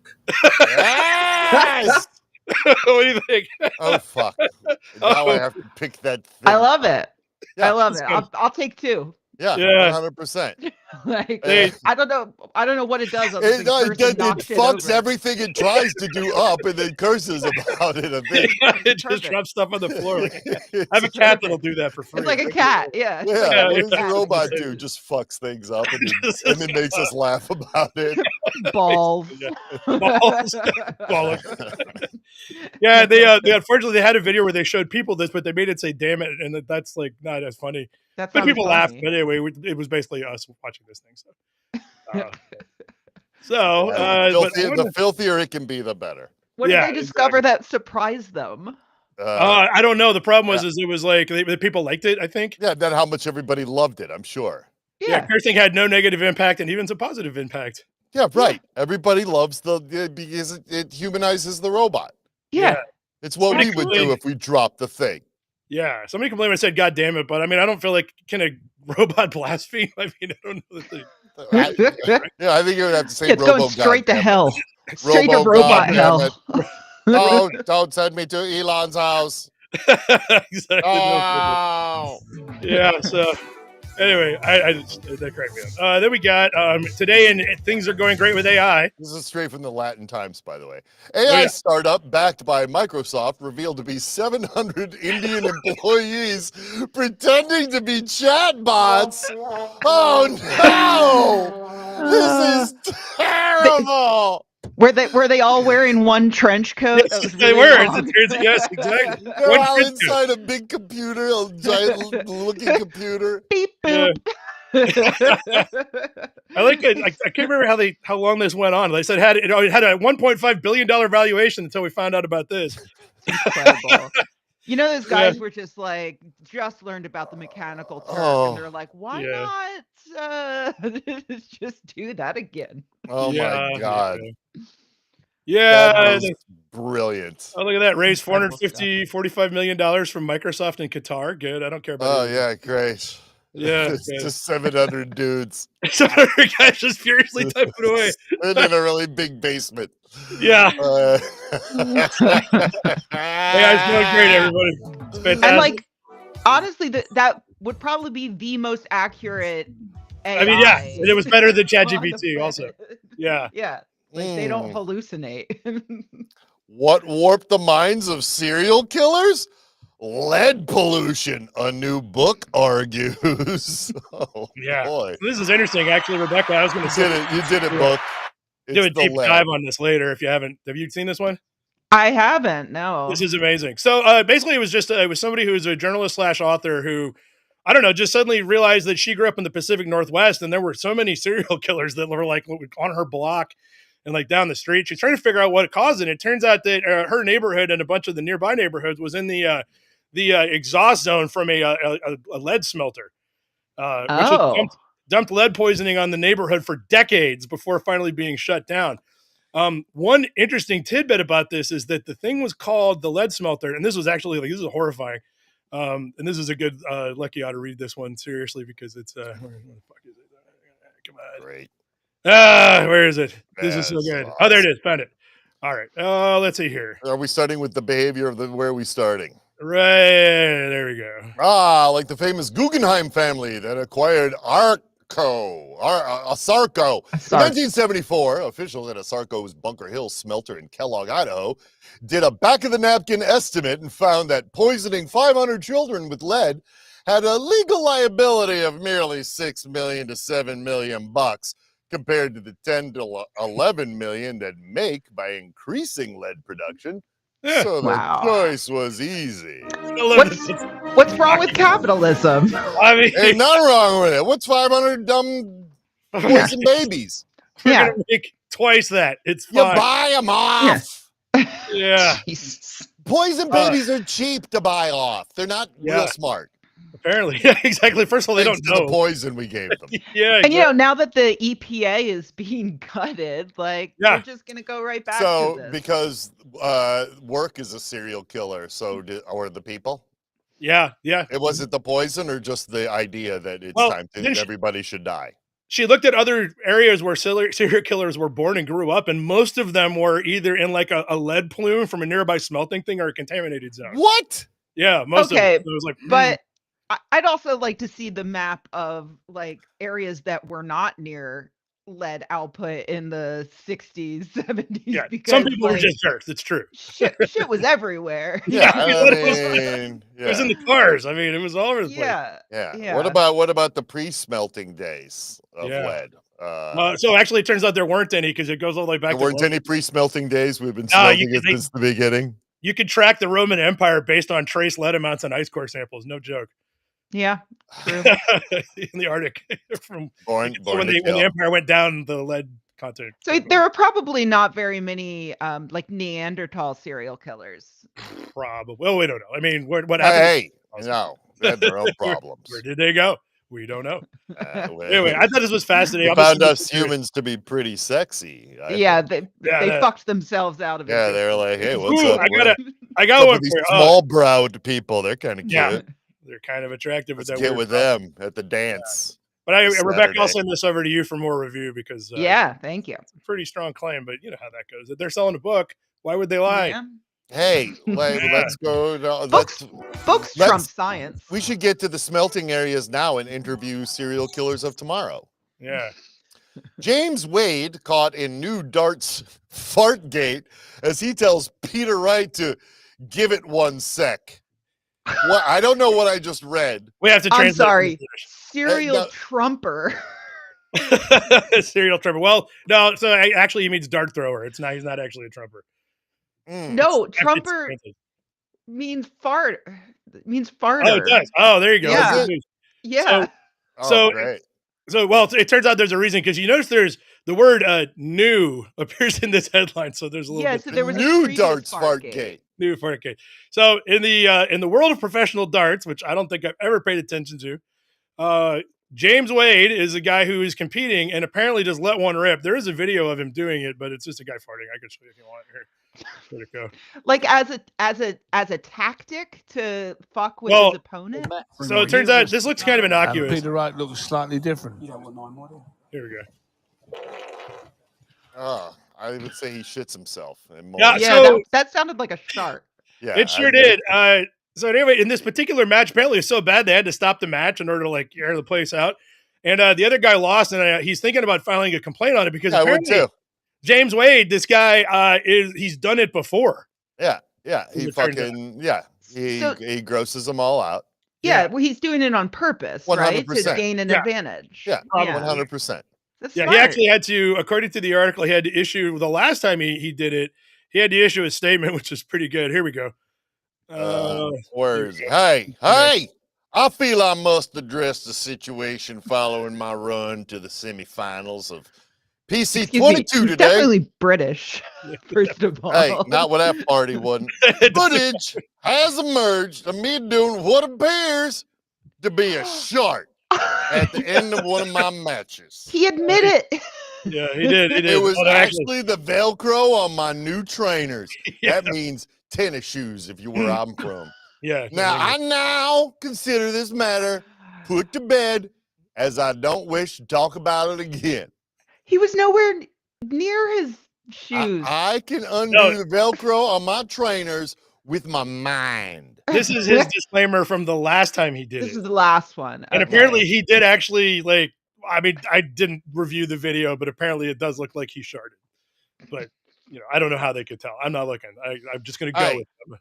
Yes! What do you think? Oh, fuck. Now I have to pick that thing. I love it. Yeah, I love it. I'll take 2. Yeah, 100%. I don't know what it does. It fucks everything it tries to do up and then curses about it a bit. It just drops stuff on the floor. I have a cat that'll do that for free. It's like a cat, yeah. Yeah, what does the robot do? Just fucks things up and then makes us laugh about it. Balls. Balls. Yeah, they unfortunately they had a video where they showed people this, but they made it say "damn it," and that's not as funny. But people laughed. But anyway, it was basically us watching this thing. The filthier it can be, the better. What did they discover that surprised them? I don't know. The problem was it was the people liked it, I think. Yeah, then how much everybody loved it, I'm sure. Yeah, cursing had no negative impact and even some positive impact. Yeah, right. Yeah. Everybody loves because it humanizes the robot. Yeah. It's what we would do if we dropped the thing. Yeah, somebody complained when I said "God damn it," but I mean, I don't feel like can a robot blaspheme? I mean, I don't know the thing. Yeah, I think you would have to say it's going straight to hell. Straight to robot hell. Oh, don't send me to Elon's house. Exactly. Oh. Yeah. So anyway, that cracked me up. Then we got today, and things are going great with AI. This is straight from the Latin Times, by the way. AI startup backed by Microsoft revealed to be 700 Indian employees pretending to be chatbots. Oh no! This is terrible. Were they all wearing one trench coat? Yes, that was they really were. long? Yes, exactly. They're all inside a big computer, a giant looking computer. Beep boop. I like it. I can't remember how long this went on. They said it had a $1.5 billion valuation until we found out about this. Incredible. You know, those guys were just like, just learned about the mechanical Turk, and they're like, why not just do that again? Oh my God. Yeah. That is brilliant. Oh, look at that. Raised $45 million from Microsoft in Qatar. Good. I don't care about it. Oh, yeah, great. Yeah. Just 700 dudes. 700 guys just furiously typing away. And in a really big basement. Yeah. Yeah, it's doing great, everybody. It's fantastic. And like, honestly, that would probably be the most accurate AI. I mean, yeah, and it was better than ChatGPT also. Yeah. Yeah. Like, they don't hallucinate. What warped the minds of serial killers? Lead pollution, a new book argues. Oh, yeah. boy. This is interesting, actually, Rebecca. I was going to say you did it, book. Do a deep dive on this later if you haven't. Have you seen this one? I haven't. No. This is amazing. So basically, it was somebody who was a journalist / author who, I don't know, just suddenly realized that she grew up in the Pacific Northwest, and there were so many serial killers that were like on her block and like down the street. She's trying to figure out what it caused, and it turns out that her neighborhood and a bunch of the nearby neighborhoods was in the exhaust zone from a lead smelter, which dumped lead poisoning on the neighborhood for decades before finally being shut down. One interesting tidbit about this is that the thing was called the lead smelter, and this was actually this is horrifying. And this is a good Lucky ought to read this one seriously because it's where the fuck is it? Come on. Great. Where is it? This is so good. Awesome. Oh, there it is. Found it. All right. Let's see here. Are we starting with the behavior of where are we starting? Right. There we go. Like the famous Guggenheim family that acquired Asarco. In 1974, officials at Asarco's Bunker Hill smelter in Kellogg, Idaho, did a back-of-the-napkin estimate and found that poisoning 500 children with lead had a legal liability of merely $6 million to $7 million compared to the 10 to 11 million that make by increasing lead production. Yeah. So the choice was easy. What's wrong with capitalism? I mean, ain't nothing wrong with it. What's 500 dumb poison babies? We're gonna make twice that. It's fine. You buy them off. Yeah. Poison babies are cheap to buy off. They're not real smart. Apparently, yeah, exactly. First of all, they don't know the poison we gave them. Yeah, and now that the EPA is being gutted, like they're just gonna go right back. So to this. because work is a serial killer, so or the people. Yeah. It wasn't the poison, or just the idea that it's time to everybody should die. She looked at other areas where serial killers were born and grew up, and most of them were either in like a lead plume from a nearby smelting thing or a contaminated zone. What? Yeah, most of them. So it was like, but I'd also like to see the map of like areas that were not near lead output in the 60s, 70s. Yeah, because some people were just jerks. It's true. Shit was everywhere. Yeah, it was in the cars. I mean, it was all over the place. Yeah. What about the pre-smelting days of lead? So actually, it turns out there weren't any because it goes all the way back. There weren't any pre-smelting days. We've been smelting it since the beginning. You could track the Roman Empire based on trace lead amounts on ice core samples. No joke. Yeah, true. In the Arctic, from when the Empire went down, the lead content. So there are probably not very many like Neanderthal serial killers. Probably. Well, we don't know. I mean, what happened? Hey, no, they had their own problems. Where did they go? We don't know. Anyway, I thought this was fascinating. They found us humans to be pretty sexy. They fucked themselves out of it. Yeah, they're like, hey, what's up? I got one for these you. Small-browed people. They're kind of cute. Yeah, they're kind of attractive. Let's get with them at the dance. But Rebecca, I'll send this over to you for more review because thank you. It's a pretty strong claim, but you know how that goes. If they're selling a book, why would they lie? Yeah. Hey, let's go. Books trump science. We should get to the smelting areas now and interview serial killers of tomorrow. Yeah. James Wade caught in New Dart's Fartgate as he tells Peter Wright to give it 1 sec. What? I don't know what I just read. We have to translate. I'm sorry. Serial trumper. Serial trumper. Well, no. So actually, he means dart thrower. He's not actually a trumper. No, trumper means fart. Means farter. Oh, it does. Oh, there you go. Yeah. Yeah. Well, it turns out there's a reason, because you notice there's the word new appears in this headline. So there's a little bit. So there was new darts Fartgate. New Fartgate. So in the world of professional darts, which I don't think I've ever paid attention to, James Wade is a guy who is competing and apparently just let one rip. There is a video of him doing it, but it's just a guy farting. I could show you if you want. Here. Where'd it go? Like as a tactic to fuck with his opponent. So it turns out this looks kind of innocuous. Peter Wright looks slightly different. Here we go. I would say he shits himself. That sounded like a shark. Yeah, it sure did. So anyway, in this particular match, apparently it was so bad they had to stop the match in order to like air the place out. And the other guy lost, and he's thinking about filing a complaint on it because apparently James Wade, this guy, he's done it before. Yeah. He he grosses them all out. Yeah, well, he's doing it on purpose, 100%. right? To gain an advantage. Yeah, 100%. That's he smart. actually had to, according to the article, he had to issue, the last time he did it, he had to issue a statement, which is pretty good. Here we go. Where is it? Hey, I feel I must address the situation following my run to the semifinals of PC 22 today. Definitely British, first of all. Hey, not with that party wasn't. Footage has emerged of me doing what appears to be a shark at the end of one of my matches. He admitted it. Yeah, he did. It was actually the Velcro on my new trainers. That means tennis shoes, if you're where I'm from. Yeah. Now, I now consider this matter put to bed, as I don't wish to talk about it again. He was nowhere near his shoes. I can undo the Velcro on my trainers with my mind. This is his disclaimer from the last time he did it. This is the last one. And apparently he did actually, like, I mean, I didn't review the video, but apparently it does look like he sharded. But, I don't know how they could tell. I'm not looking. I'm just going to go with them.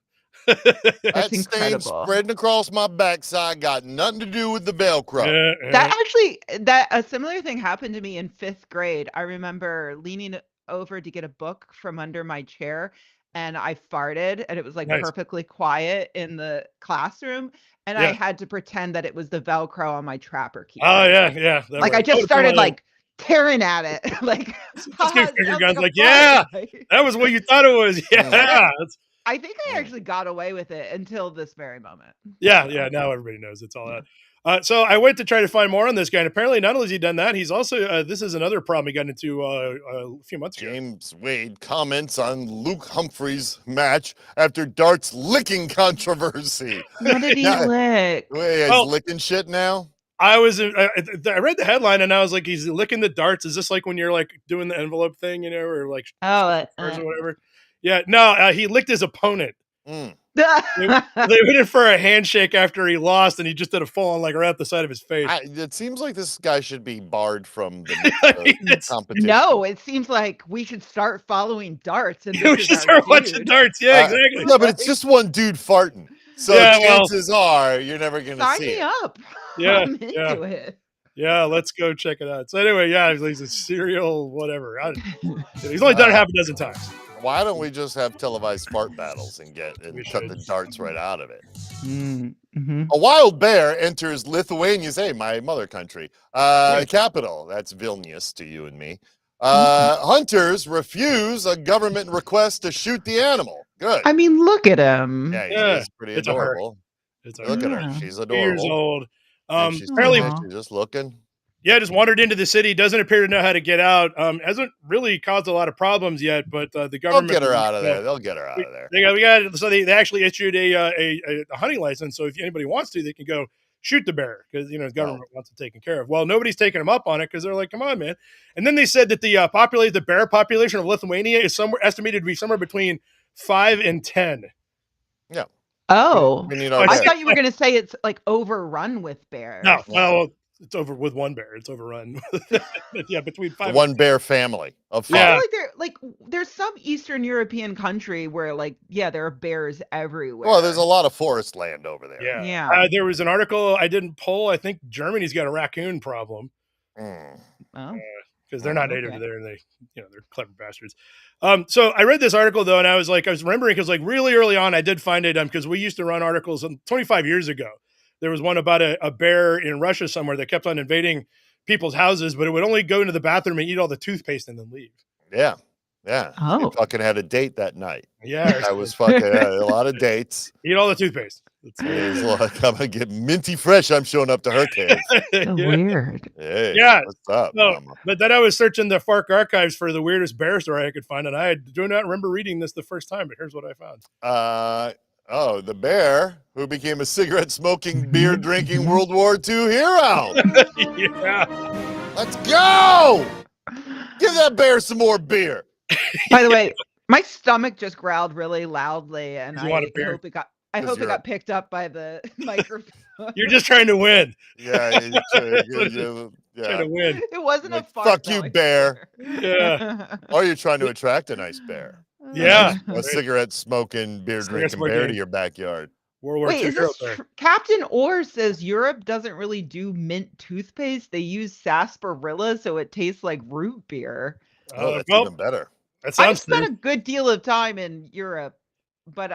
That stain spreading across my backside got nothing to do with the Velcro. That a similar thing happened to me in 5th grade. I remember leaning over to get a book from under my chair, and I farted, and it was like perfectly quiet in the classroom, and I had to pretend that it was the Velcro on my trapper key. Oh yeah. Like I just started like tearing at it, like finger guns. Like that was what you thought it was. Yeah. I think I actually got away with it until this very moment. Yeah. Now everybody knows it's all that. So I went to try to find more on this guy, and apparently not only has he done that, he's also this is another problem he got into a few months ago. James Wade comments on Luke Humphreys' match after darts licking controversy. What did he lick? Wait, he's licking shit now? I read the headline and I was like, he's licking the darts. Is this like when you're like doing the envelope thing, or like or whatever? Yeah, no, he licked his opponent. They went in for a handshake after he lost, and he just did a full-on like right at the side of his face. It seems like this guy should be barred from the competition. No, it seems like we should start following darts. And we should start watching darts. Yeah, exactly. No, but it's just one dude farting. So chances are you're never going to see it. Sign me up. Yeah, I'm into it. Yeah, let's go check it out. So anyway, he's a serial whatever. He's only done it half a dozen times. Why don't we just have televised fart battles and cut the darts right out of it? Mm-hmm. A wild bear enters Lithuania's, my mother country, capital. That's Vilnius to you and me. Hunters refuse a government request to shoot the animal. Good. I mean, look at him. Yeah, he's pretty adorable. Look at her. She's adorable. 2 years old. She's apparently just looking. Yeah, just wandered into the city. Doesn't appear to know how to get out. Hasn't really caused a lot of problems yet, but the government. They'll get her out of there. They'll get her out of there. They actually issued a hunting license. So if anybody wants to, they can go shoot the bear because the government wants it taken care of. Well, nobody's taking them up on it because they're like, come on, man. And then they said that the bear population of Lithuania is estimated to be somewhere between 5 and 10. Yeah. Oh, I thought you were going to say it's like overrun with bears. No, well, it's over with one bear. It's overrun. Between 5. One bear family of 5. I feel like there's some Eastern European country where there are bears everywhere. Well, there's a lot of forest land over there. Yeah. There was an article I didn't pull. I think Germany's got a raccoon problem. Because they're not native to there, and they, they're clever bastards. So I read this article though, and I was remembering because really early on I did find it because we used to run articles 25 years ago. There was one about a bear in Russia somewhere that kept on invading people's houses, but it would only go into the bathroom and eat all the toothpaste and then leave. Yeah. Yeah. Oh. He fucking had a date that night. Yeah. I was fucking a lot of dates. Eat all the toothpaste. He's like, I'm gonna get minty fresh. I'm showing up to her cave. So weird. Hey, yeah. What's up? No, but then I was searching the Fark archives for the weirdest bear story I could find, and I do not remember reading this the first time, but here's what I found. The bear who became a cigarette smoking, beer drinking World War II hero. Yeah. Let's go. Give that bear some more beer. By the way, my stomach just growled really loudly, and I hope it got picked up by the microphone. You're just trying to win. Yeah, trying to win. It wasn't a fart. Fuck you, bear. Yeah. Or you're trying to attract a nice bear. Yeah. A cigarette smoking, beer drinking bear to your backyard. World War Wait, II is this Captain Orr says Europe doesn't really do mint toothpaste. They use sarsaparilla, so it tastes like root beer. Oh, that's even better. That sounds I've spent a good deal of time in Europe, but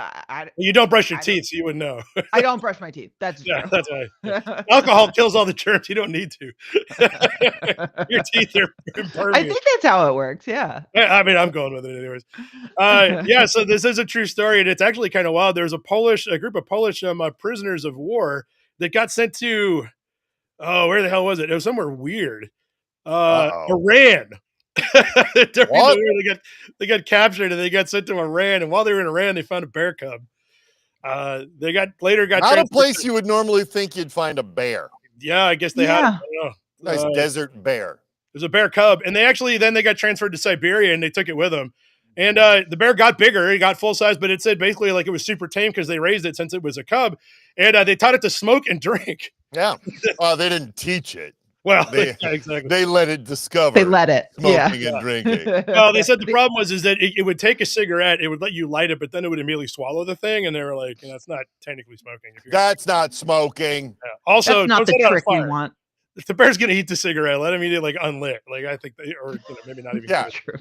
you don't brush your teeth, so you wouldn't know. I don't brush my teeth. That's true. That's why. Alcohol kills all the germs. You don't need to. Your teeth are impervious. I think that's how it works. Yeah. I mean, I'm going with it anyways. Yeah. So this is a true story, and it's actually kind of wild. There's a group of Polish prisoners of war that got sent to, where the hell was it? It was somewhere weird. Iran. What? They got captured and they got sent to Iran, and while they were in Iran, they found a bear cub. They got not a place you would normally think you'd find a bear. Yeah, I guess they had. I don't know. Nice desert bear. There's a bear cub, and they got transferred to Siberia, and they took it with them. And the bear got bigger; it got full size, but it said basically like it was super tame because they raised it since it was a cub, and they taught it to smoke and drink. Yeah, they didn't teach it. Well, exactly. They let it discover. They let it smoking and drinking. Well, they said the problem was that it would take a cigarette, it would let you light it, but then it would immediately swallow the thing, and they were like, that's not technically smoking. That's not smoking. Yeah. Also, that's not the trick we want. If the bear's gonna eat the cigarette, let him eat it like unlit. Like I think, or maybe not even. Yeah, true.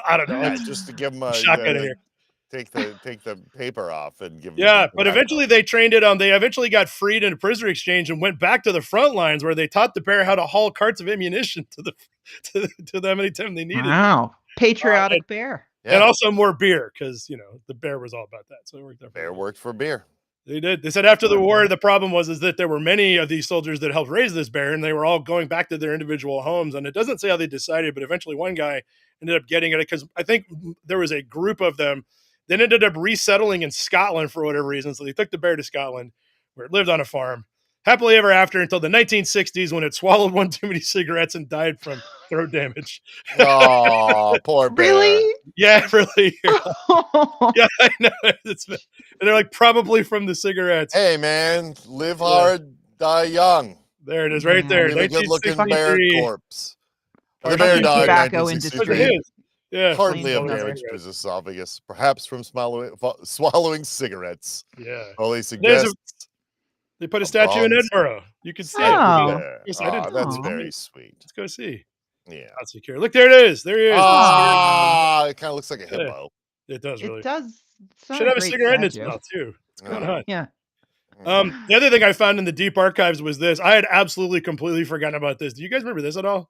I don't know. Yeah, just to give them a shotgun here. Take the paper off and give them. Yeah, but eventually they trained it on. They eventually got freed in a prisoner exchange and went back to the front lines where they taught the bear how to haul carts of ammunition to them anytime they needed. Wow, patriotic bear. And also more beer because the bear was all about that. So it worked out. Bear worked for beer. They did. They said after the war, the problem was that there were many of these soldiers that helped raise this bear, and they were all going back to their individual homes. And it doesn't say how they decided, but eventually one guy ended up getting it because I think there was a group of them that ended up resettling in Scotland for whatever reason. So they took the bear to Scotland, where it lived on a farm, happily ever after until the 1960s when it swallowed one too many cigarettes and died from throat damage. Oh, poor bear. Really? Yeah, really. Yeah, I know. And they're like probably from the cigarettes. Hey, man, live hard, die young. There it is, right there. Really good-looking bear corpse. The bear died in tobacco 1963. Yeah, hardly a damage to his esophagus, perhaps from swallowing cigarettes. Yeah, Holy suggests they put a statue in Edinburgh. You can see it. Yes, that's very sweet. Let's go see. Yeah, not secure. Look, there it is. There he is. It kind of looks like a hippo. It does really. It does. Should have a cigarette in its mouth too. It's kind of hot. Yeah. The other thing I found in the deep archives was this. I had absolutely completely forgotten about this. Do you guys remember this at all?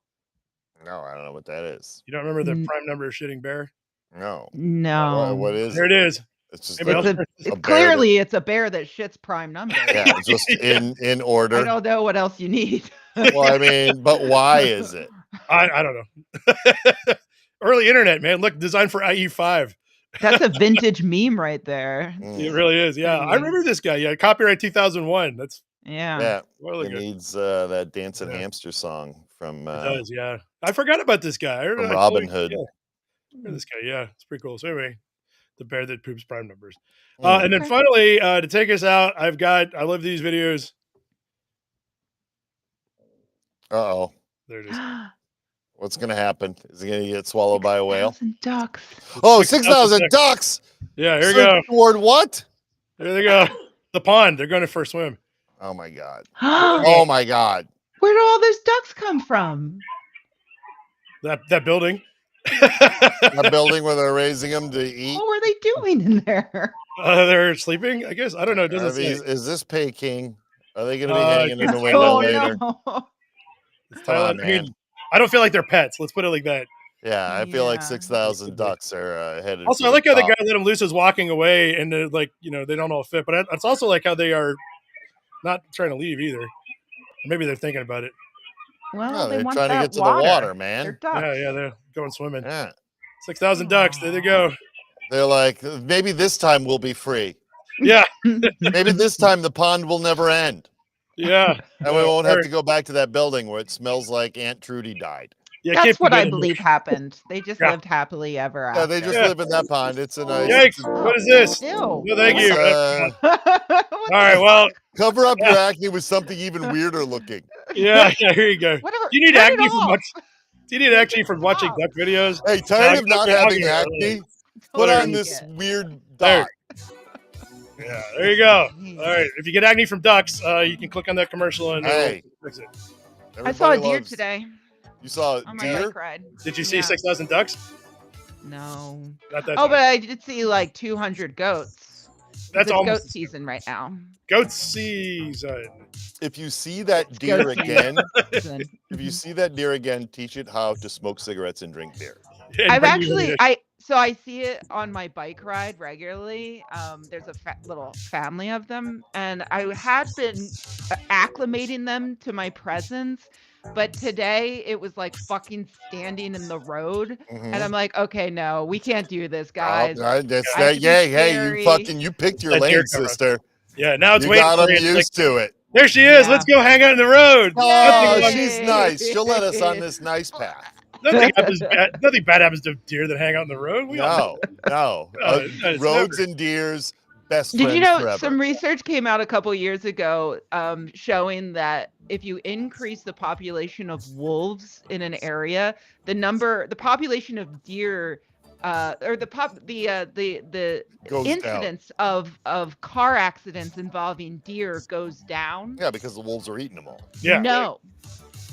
No, I don't know what that is. You don't remember the prime number of shitting bear? No. What is there? It is. It's just clearly it's a bear that shits prime number. Yeah, it's just in order. I don't know what else you need. Well, I mean, but why is it? I don't know. Early internet, man. Look, designed for IE5. That's a vintage meme right there. It really is. Yeah, I remember this guy. Yeah, copyright 2001. That's yeah. It needs that dancing hamster song from. It does, yeah. I forgot about this guy. From Robin Hood. Yeah. I remember this guy. Yeah, it's pretty cool. So anyway, the bear that poops prime numbers. And then finally, to take us out, I love these videos. Uh-oh. There it is. What's going to happen? Is he going to get swallowed by a whale? 6,000 ducks. Oh, 6,000 ducks! Yeah, here we go. Toward what? There they go. The pond. They're going for a swim. Oh, my God. Oh, my God. Where do all those ducks come from? That building. A building where they're raising them to eat. What were they doing in there? They're sleeping, I guess. I don't know. It doesn't say. Is this Peking? Are they going to be hanging in the window Oh, later? no. Come on, I man. mean, I don't feel like they're pets. Let's put it like that. Yeah, I feel like 6,000 ducks are headed. Also, I like how the guy let them loose is walking away, and they're like, they don't all fit. But it's also like how they are not trying to leave either. Or maybe they're thinking about it. Well, they're want trying to that get to the water, man. Yeah, they're going swimming. Yeah. 6,000 ducks. There they go. They're like, maybe this time we'll be free. Yeah. Maybe this time the pond will never end. Yeah. And we won't have to go back to that building where it smells like Aunt Trudy died. Yeah, that's what I believe happened. They just lived happily ever after. Yeah, they just live in that pond. It's a nice. Yikes! What is this? Ew. No, thank you. All right, well, cover up your acne with something even weirder looking. Yeah, here you go. Whatever. Do you need acne from watching? Do you need acne from watching duck videos? Hey, tired of not having acne? Put on this weird dot. Yeah, there you go. All right, if you get acne from ducks, you can click on that commercial and fix it. I saw a deer today. You saw on deer? my bike ride. Did you see 6,000 ducks? No. Not that but I did see like 200 goats. That's almost goat season right now. Goat season. If you see that deer again, teach it how to smoke cigarettes and drink beer. I've actually, I see it on my bike ride regularly. There's a little family of them, and I had been acclimating them to my presence. But today it was like fucking standing in the road, and I'm like, okay, no, we can't do this, guys. You picked your lane, sister. Yeah, now it's you waiting. Got them used to it. There she is. Let's go hang out in the road. Oh, she's nice. She'll let us on this nice path. Nothing bad happens to deer that hang out in the road. No. Roads and deers, best friends Did you know forever. some research came out a couple years ago showing that if you increase the population of wolves in an area, the population of deer or the incidence of car accidents involving deer goes down. Yeah, because the wolves are eating them all. Yeah. No.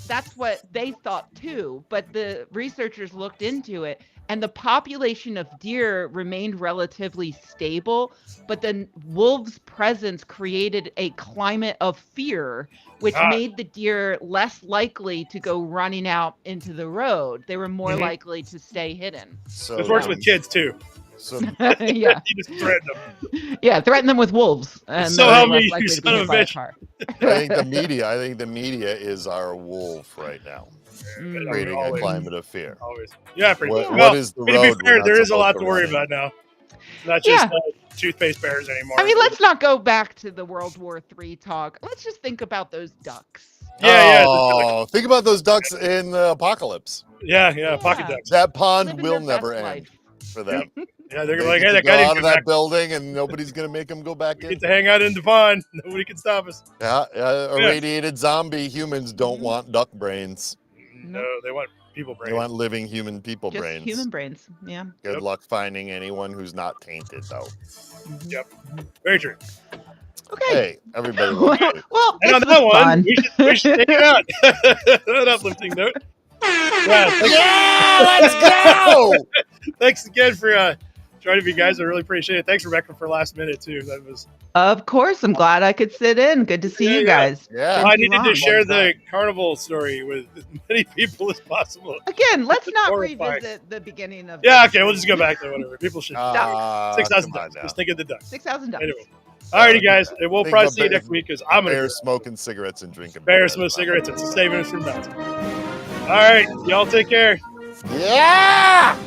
That's what they thought too, but the researchers looked into it, and the population of deer remained relatively stable, but then wolves' presence created a climate of fear, which made the deer less likely to go running out into the road. They were more likely to stay hidden. So this works with kids too. So yeah, you just threaten them. Yeah, threaten them with wolves, and so they're help less me, likely you to be son hit of a by a bitch. car. I think the media is our wolf right now, creating a climate of fear. Always. Yeah, pretty what, well, what is the to road? be fair, there is a lot to worry about now. Not just toothpaste bears anymore. I mean, let's not go back to the World War III talk. Let's just think about those ducks. Yeah. Think about those ducks in the apocalypse. Yeah, pocket ducks. That pond will never end for them. Yeah, they're like, hey, that go guy out of that building, and nobody's gonna make them go back in. Get to hang out in the pond. Nobody can stop us. Yeah, irradiated zombie humans don't want duck brains. No, they want people brains. They want living human people Just brains. human brains. Yeah. Good luck finding anyone who's not tainted, though. Yep. Very true. Okay. Hey, everybody. Well, and on that one, we should take it out. An uplifting note. Yeah, let's go. Thanks again for joining me, guys. I really appreciate it. Thanks, Rebecca, for last minute too. That was. Of course, I'm glad I could sit in. Good to see you guys. Yeah. I needed to share the carnival story with as many people as possible. Again, let's not revisit the beginning of. Yeah, okay, we'll just go back to whatever. People should. 6,000 ducks. Just think of the ducks. 6,000 ducks. Anyway. Alrighty, guys. We'll probably see you next week because I'm gonna smoking cigarettes and drinking. Bear smoking cigarettes and saving us from mountain. All right, y'all take care. Yeah.